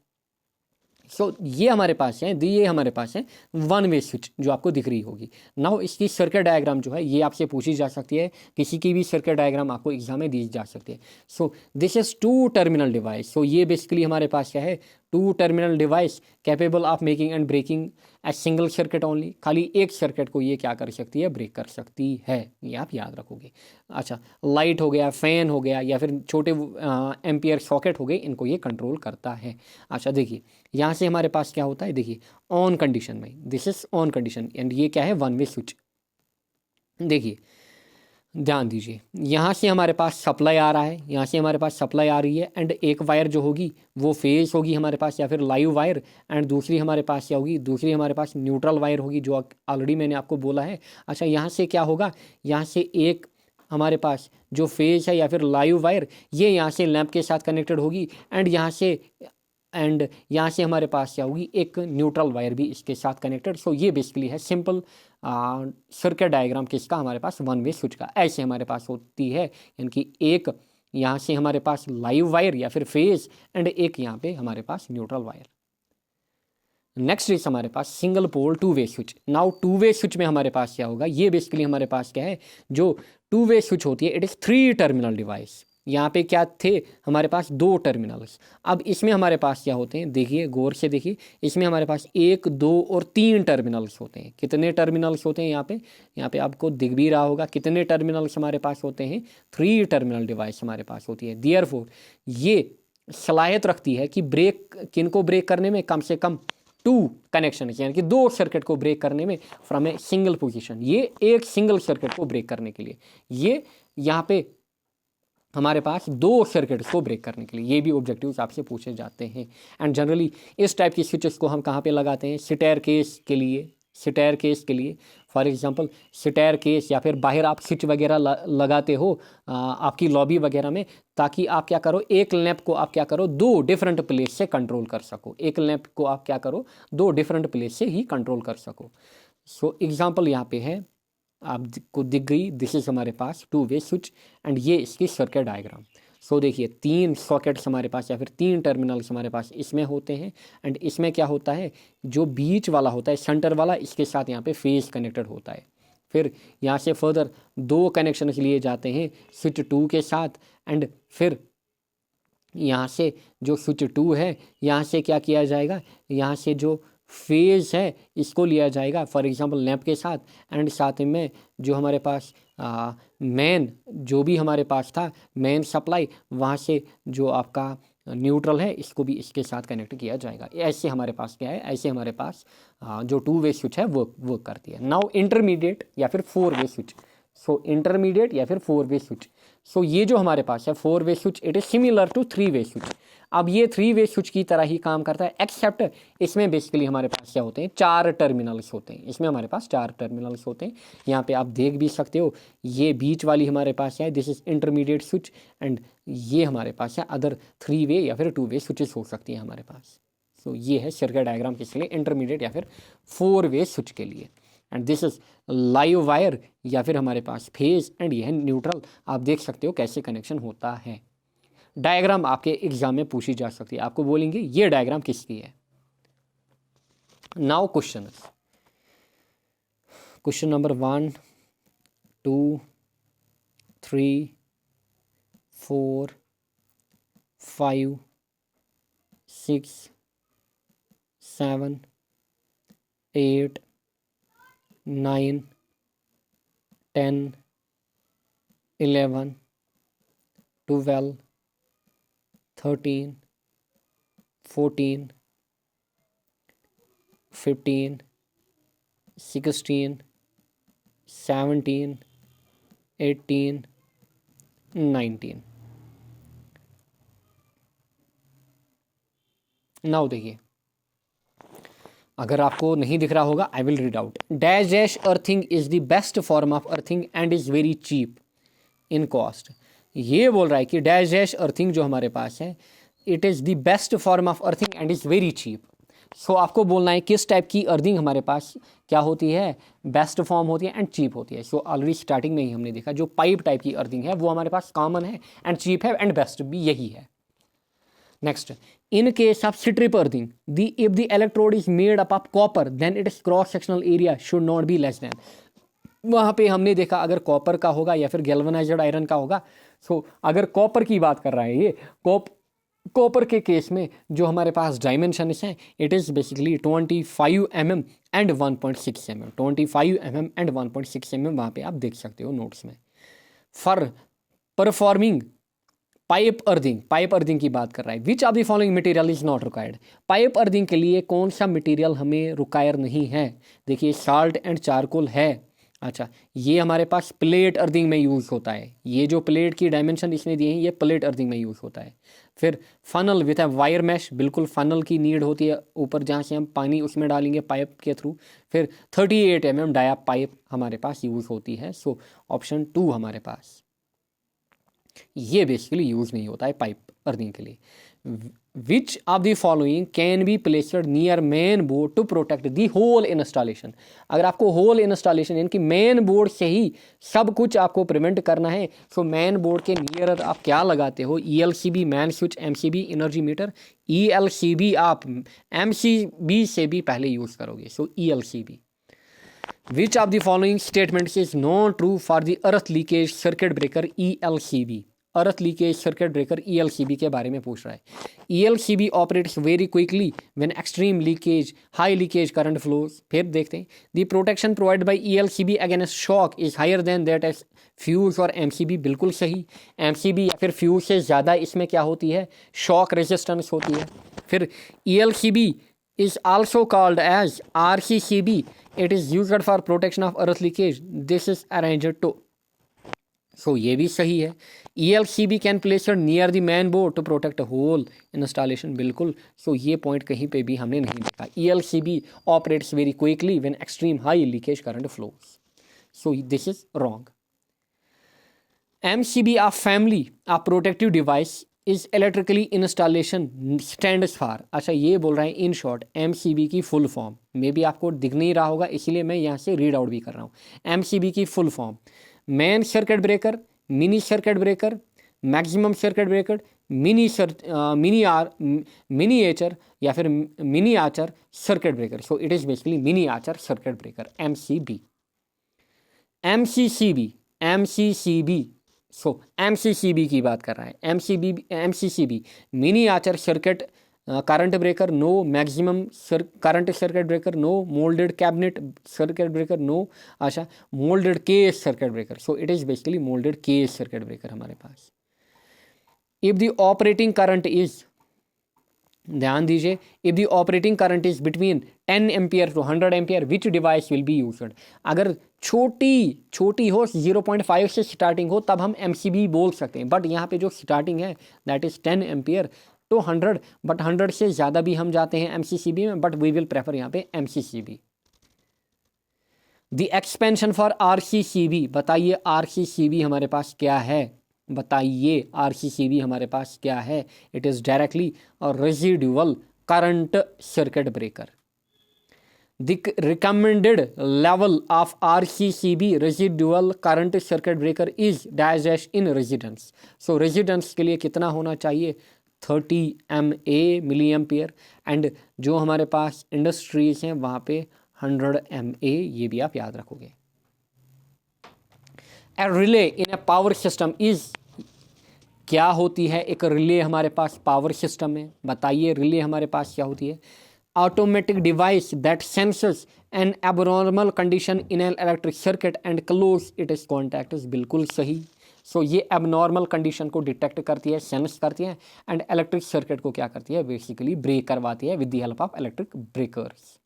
सो ये हमारे पास है, ये हमारे पास है 1 वे स्विच जो आपको दिख रही होगी। नाउ इसकी सर्किट डायग्राम जो है ये आपसे पूछी जा सकती है, किसी की भी सर्किट डायग्राम आपको एग्जाम में दी जा सकती है। So this is 2 terminal device. So ये बेसिकली हमारे पास क्या है, 2 terminal device capable of making and breaking a single circuit only. खाली एक सर्किट को ये क्या कर सकती है, ब्रेक कर सकती है, ये आप याद रखोगे। अच्छा, लाइट हो गया, फैन हो गया, या फिर छोटे एम्पियर सॉकेट हो गए, इनको ये कंट्रोल करता है। अच्छा देखिए, यहाँ से हमारे पास क्या होता है, देखिए ऑन कंडीशन में, this is on condition, and ये क्या है, 1 वे स्विच। देखिए ध्यान दीजिए, यहाँ से हमारे पास सप्लाई आ रहा है, यहाँ से हमारे पास सप्लाई आ रही है, एंड एक वायर जो होगी वो फेज होगी हमारे पास, या फिर लाइव वायर, एंड दूसरी हमारे पास क्या होगी, दूसरी हमारे पास न्यूट्रल वायर होगी, जो ऑलरेडी मैंने आपको बोला है। अच्छा, यहाँ से क्या होगा, यहाँ से एक हमारे पास जो फेज है या फिर लाइव वायर, ये यहाँ से लैंप के साथ कनेक्टेड होगी एंड यहाँ से हमारे पास क्या होगी, एक न्यूट्रल वायर भी इसके साथ कनेक्टेड। सो ये बेसिकली है सिंपल सर्किट डायग्राम किसका, हमारे पास वन वे स्विच का। ऐसे हमारे पास होती है, यानी कि एक यहाँ से हमारे पास लाइव वायर या फिर फेज एंड एक यहाँ पे हमारे पास न्यूट्रल वायर। नेक्स्ट इज हमारे पास single pole two way switch. Now two way switch में हमारे पास क्या होगा, ये बेसिकली हमारे पास क्या है, जो टू वे स्विच होती है इट इज़ 3 टर्मिनल डिवाइस। यहाँ पे क्या थे हमारे पास 2 टर्मिनल्स। अब इसमें हमारे पास क्या होते हैं, देखिए गौर से देखिए, इसमें हमारे पास 1, 2 और 3 टर्मिनल्स होते हैं। कितने टर्मिनल्स होते हैं यहाँ पे आपको दिख भी रहा होगा कितने टर्मिनल्स हमारे पास होते हैं, 3 टर्मिनल डिवाइस हमारे पास होती है। देयरफॉर ये सलाहियत रखती है कि किनको ब्रेक करने में कम से कम 2 कनेक्शन, यानी कि 2 सर्किट को ब्रेक करने में फ्रॉम ए सिंगल पोजीशन। ये एक सिंगल सर्किट को ब्रेक करने के लिए, ये यहाँ पे हमारे पास 2 सर्किट्स को ब्रेक करने के लिए, ये भी ऑब्जेक्टिव्स आपसे पूछे जाते हैं। एंड जनरली इस टाइप की स्विचेस को हम कहाँ पे लगाते हैं, स्टेयर केस के लिए फॉर एग्जांपल स्टेयर केस, या फिर बाहर आप स्विच वगैरह लगाते हो आपकी लॉबी वगैरह में, ताकि आप क्या करो, एक लैंप को आप क्या करो 2 डिफरेंट प्लेस से कंट्रोल कर सको। एक लैंप को आप क्या करो 2 डिफरेंट प्लेस से ही कंट्रोल कर सको। सो एग्जाम्पल यहाँ पे है, आपको दिख गई, दिस इज हमारे पास 2 वे स्विच एंड ये इसकी सर्किट डायग्राम। सो देखिए 3 सॉकेट्स हमारे पास या फिर 3 टर्मिनल्स हमारे पास इसमें होते हैं एंड इसमें क्या होता है, जो बीच वाला होता है सेंटर वाला, इसके साथ यहाँ पे फेज कनेक्टेड होता है। फिर यहाँ से फर्दर 2 कनेक्शन लिए जाते हैं स्विच 2 के साथ एंड फिर यहाँ से जो स्विच 2 है यहाँ से क्या किया जाएगा, यहाँ से जो फेज है इसको लिया जाएगा फॉर एग्जांपल लैंप के साथ एंड साथ में जो हमारे पास मेन जो भी हमारे पास था मेन सप्लाई, वहाँ से जो आपका न्यूट्रल है इसको भी इसके साथ कनेक्ट किया जाएगा। ऐसे हमारे पास क्या है, ऐसे हमारे पास जो 2 वे स्विच है वो वर्क करती है। नाउ इंटरमीडिएट या फिर 4 वे स्विच। सो इंटरमीडिएट या फिर 4 वे स्विच, सो ये जो हमारे पास है 4 way switch it is similar to 3 way switch. अब ये 3 वे स्विच की तरह ही काम करता है, एक्सेप्ट इसमें बेसिकली हमारे पास क्या होते हैं, 4 टर्मिनल्स होते हैं। इसमें हमारे पास 4 टर्मिनल्स होते हैं। यहाँ पे आप देख भी सकते हो, ये बीच वाली हमारे पास है this is intermediate switch and ये हमारे पास है अदर 3 वे या फिर 2 वे स्विचेस हो सकती हैं हमारे पास। सो ये है सर्किट डायग्राम किसके लिए, इंटरमीडिएट या फिर 4 वे स्विच के लिए। And this is live wire या फिर हमारे पास फेज एंड ये है न्यूट्रल। आप देख सकते हो कैसे कनेक्शन होता है। डायग्राम आपके एग्जाम में पूछी जा सकती है, आपको बोलेंगे ये डायग्राम किसकी है। Now question number 1 2 3 4 5 6 7 8 9 10 11 12 13 14 15 16 17 18 19। नाउ देखिए, अगर आपको नहीं दिख रहा होगा I will read out. Dash dash earthing is the best form of earthing and is very cheap in cost. ये बोल रहा है कि डैश डैश अर्थिंग जो हमारे पास है it is the best form of earthing and is very cheap. So आपको बोलना है किस टाइप की अर्थिंग हमारे पास क्या होती है, बेस्ट फॉर्म होती है एंड चीप होती है। सो ऑलरेडी स्टार्टिंग में ही हमने देखा जो पाइप टाइप की अर्थिंग है वो हमारे पास कॉमन है एंड चीप है एंड बेस्ट भी यही है। Next, in case of strip earthing, if the electrode is made up of copper, then its cross sectional area should not be less than। वहाँ पे हमने देखा अगर कॉपर का होगा या फिर गैल्वेनाइज्ड आयरन का होगा। सो अगर कॉपर की बात कर रहा है ये कॉपर के केस में जो हमारे पास डायमेंशंस हैं it is basically 25 mm and 1.6 mm। 25 mm and 1.6 mm वहाँ पे आप देख सकते हो नोट्स में। फॉर परफॉर्मिंग पाइप अर्थिंग की बात कर रहा है। विच of the following material is not required. Pipe earthing के लिए कौन सा मटेरियल हमें रिक्वायर नहीं है, देखिए साल्ट एंड चारकोल है। अच्छा, ये हमारे पास प्लेट अर्थिंग में यूज़ होता है। ये जो प्लेट की डायमेंशन इसने दिए हैं ये प्लेट अर्थिंग में यूज़ होता है। फिर funnel with a wire mesh, बिल्कुल फनल की नीड होती है ऊपर जहाँ से हम पानी उसमें डालेंगे पाइप के थ्रू। फिर 38 mm डाया पाइप हमारे पास यूज़ होती है। सो ऑप्शन 2 हमारे पास ये बेसिकली यूज़ नहीं होता है पाइप अर्थिंग के लिए। Which of the following can be placed near main board to protect the whole installation. अगर आपको होल इंस्टॉलेशन यानी कि मेन बोर्ड से ही सब कुछ आपको प्रिवेंट करना है, तो मेन बोर्ड के नियर आप क्या लगाते हो? ELCB main switch, MCB energy meter. ELCB आप MCB से भी पहले यूज़ करोगे, so ELCB। Which of the following statements is not true for the earth leakage circuit breaker ELCB। Earth leakage circuit breaker ELCB के बारे में पूछ रहा है। ELCB operates very quickly when extreme leakage, high leakage current flows. फिर देखते हैं, the protection provide by ELCB against shock is higher than that as fuse और MCB। बिल्कुल सही। MCB या फिर फ्यूज से ज़्यादा इसमें क्या होती है? शॉक रेजिस्टेंस होती है। फिर ELCB is also called as RCCB. It is used for protection of earth leakage. This is arranged to, so ये भी सही है। ELCB can place it near the main board to protect whole installation। बिल्कुल। so ये point कहीं पे भी हमने नहीं देखा। ELCB operates very quickly when extreme high leakage current flows। so this is wrong। MCB of family of protective device is electrically installation stands for. अच्छा, ये बोल रहे हैं इन शॉर्ट MCB की फुल फॉर्म। मे बी आपको दिख नहीं रहा होगा, इसलिए मैं यहाँ से रीड आउट भी कर रहा हूँ। MCB की full form: main circuit breaker, mini circuit breaker, maximum circuit breaker, miniature या फिर miniature circuit breaker. So it is basically miniature circuit breaker MCB। MCCB so MCCB की बात कर रहा है। MCCB miniature circuit current breaker no, maximum current circuit breaker no, moulded cabinet circuit breaker no. अच्छा, moulded case circuit breaker. So it is basically moulded case circuit breaker हमारे पास। If the operating current is, ध्यान दीजिए, if the operating current is between 10 ampere to 100 ampere which device will be used. अगर छोटी हो, 0.5 से starting हो, तब हम MCB बोल सकते हैं। बट यहाँ पे जो स्टार्टिंग है that is 10 ampere to 100, but 100 से ज़्यादा भी हम जाते हैं MCCB में, बट वी विल प्रेफर यहाँ पे MCCB। The expansion for RCCB, बताइए RCCB हमारे पास क्या है? बताइए RCCB हमारे पास क्या है? इट इज़ डायरेक्टली और residual current circuit breaker. The recommended level of RCCB residual current circuit breaker is dash in residence. So residence के लिए कितना होना चाहिए? 30 MA मिली एम्पियर। एंड जो हमारे पास इंडस्ट्रीज हैं वहाँ पे 100 MA। ये भी आप याद रखोगे। A relay in a power system is, क्या होती है एक रिले हमारे पास पावर सिस्टम में? बताइए रिले हमारे पास क्या होती है? Automatic device that senses N abnormal condition in an electric circuit and close it's contacts. बिल्कुल सही। सो ये एबनॉर्मल कंडीशन को डिटेक्ट करती है, सेंस करती है, एंड इलेक्ट्रिक सर्किट को क्या करती है? बेसिकली ब्रेक करवाती है with the help of electric breakers.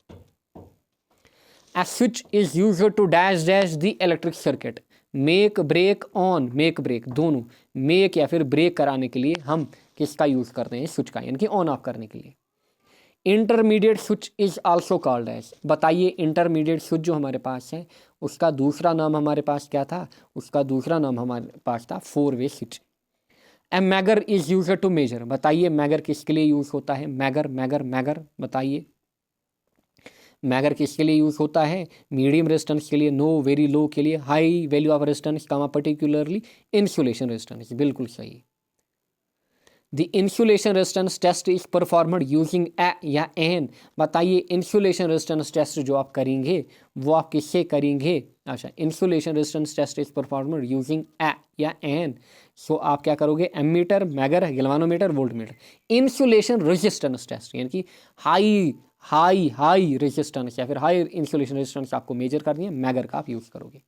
A switch is used to dash the electric circuit। Make break on, make break दोनों, मेक या फिर ब्रेक कराने के लिए हम किसका यूज़ करते हैं? स्विच का, यानी कि ऑन ऑफ करने के लिए। Intermediate switch is also called as, बताइए इंटरमीडिएट स्विच जो हमारे पास है उसका दूसरा नाम हमारे पास क्या था? उसका दूसरा नाम हमारे पास था 4-वे switch. A megger is use to measure, बताइए मैगर किसके लिए यूज़ होता है? मैगर बताइए मैगर किसके लिए यूज़ होता है? मीडियम रेजिस्टेंस के लिए, नो वेरी लो के लिए, high value of resistance comma particularly insulation resistance. बिल्कुल सही। The insulation resistance test is performed using a या एन, बताइए इंसुलेशन रेजिस्टेंस टेस्ट जो आप करेंगे वो आप किससे करेंगे? अच्छा, insulation resistance test is performed using a या एन। सो आप क्या करोगे? Ammeter, megger, galvanometer, voltmeter. Insulation resistance test यानी कि हाई रेजिस्टेंस या फिर हाई इंसुलेशन रेजिस्टेंस आपको मेजर करनी है, मैगर का आप यूज़ करोगे।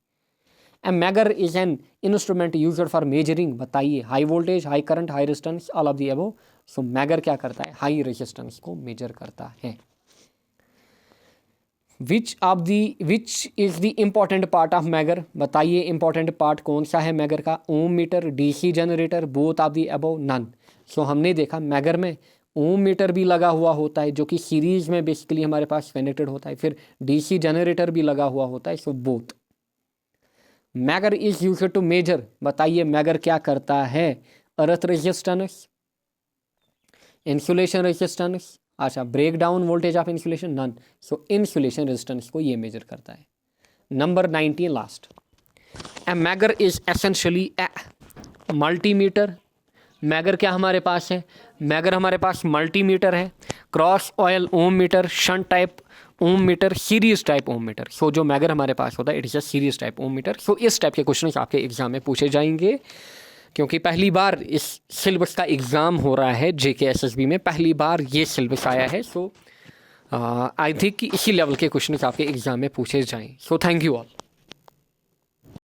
A megger is an instrument used for measuring, बताइए high voltage, high current, high resistance, all of the above. So megger क्या करता है? हाई रेजिस्टेंस को मेजर करता है। Which is the important part of megger, बताइए important part कौन सा है मैगर का? Ohmmeter, DC generator, both of the above, none. So हमने देखा मैगर में ओम मीटर भी लगा हुआ होता है जो कि सीरीज में बेसिकली हमारे पास कनेक्टेड होता है, फिर DC जनरेटर भी लगा हुआ होता है। So both. Megger is used to measure, बताइए मैगर क्या करता है? अर्थ रेजिस्टेंस, इंसुलेशन रेजिस्टेंस, अच्छा break down voltage of insulation, none. So insulation resistance को ये मेजर करता है। Number 19 last, a megger is essentially a multimeter. Megger क्या हमारे पास है? मैगर हमारे पास मल्टीमीटर है, cross oil ohm meter, shunt type ओम मीटर, सीरीज टाइप ओम मीटर। सो जो मैगर हमारे पास होता है it is a series type Om metre. So इस टाइप के क्वेश्चन आपके एग्जाम में पूछे जाएंगे, क्योंकि पहली बार इस सिलेबस का एग्ज़ाम हो रहा है JKSSB में, पहली बार ये सिलेबस आया है। सो आई थिंक कि इसी लेवल के क्वेश्चन आपके एग्जाम में पूछे जाएँ। So thank you all.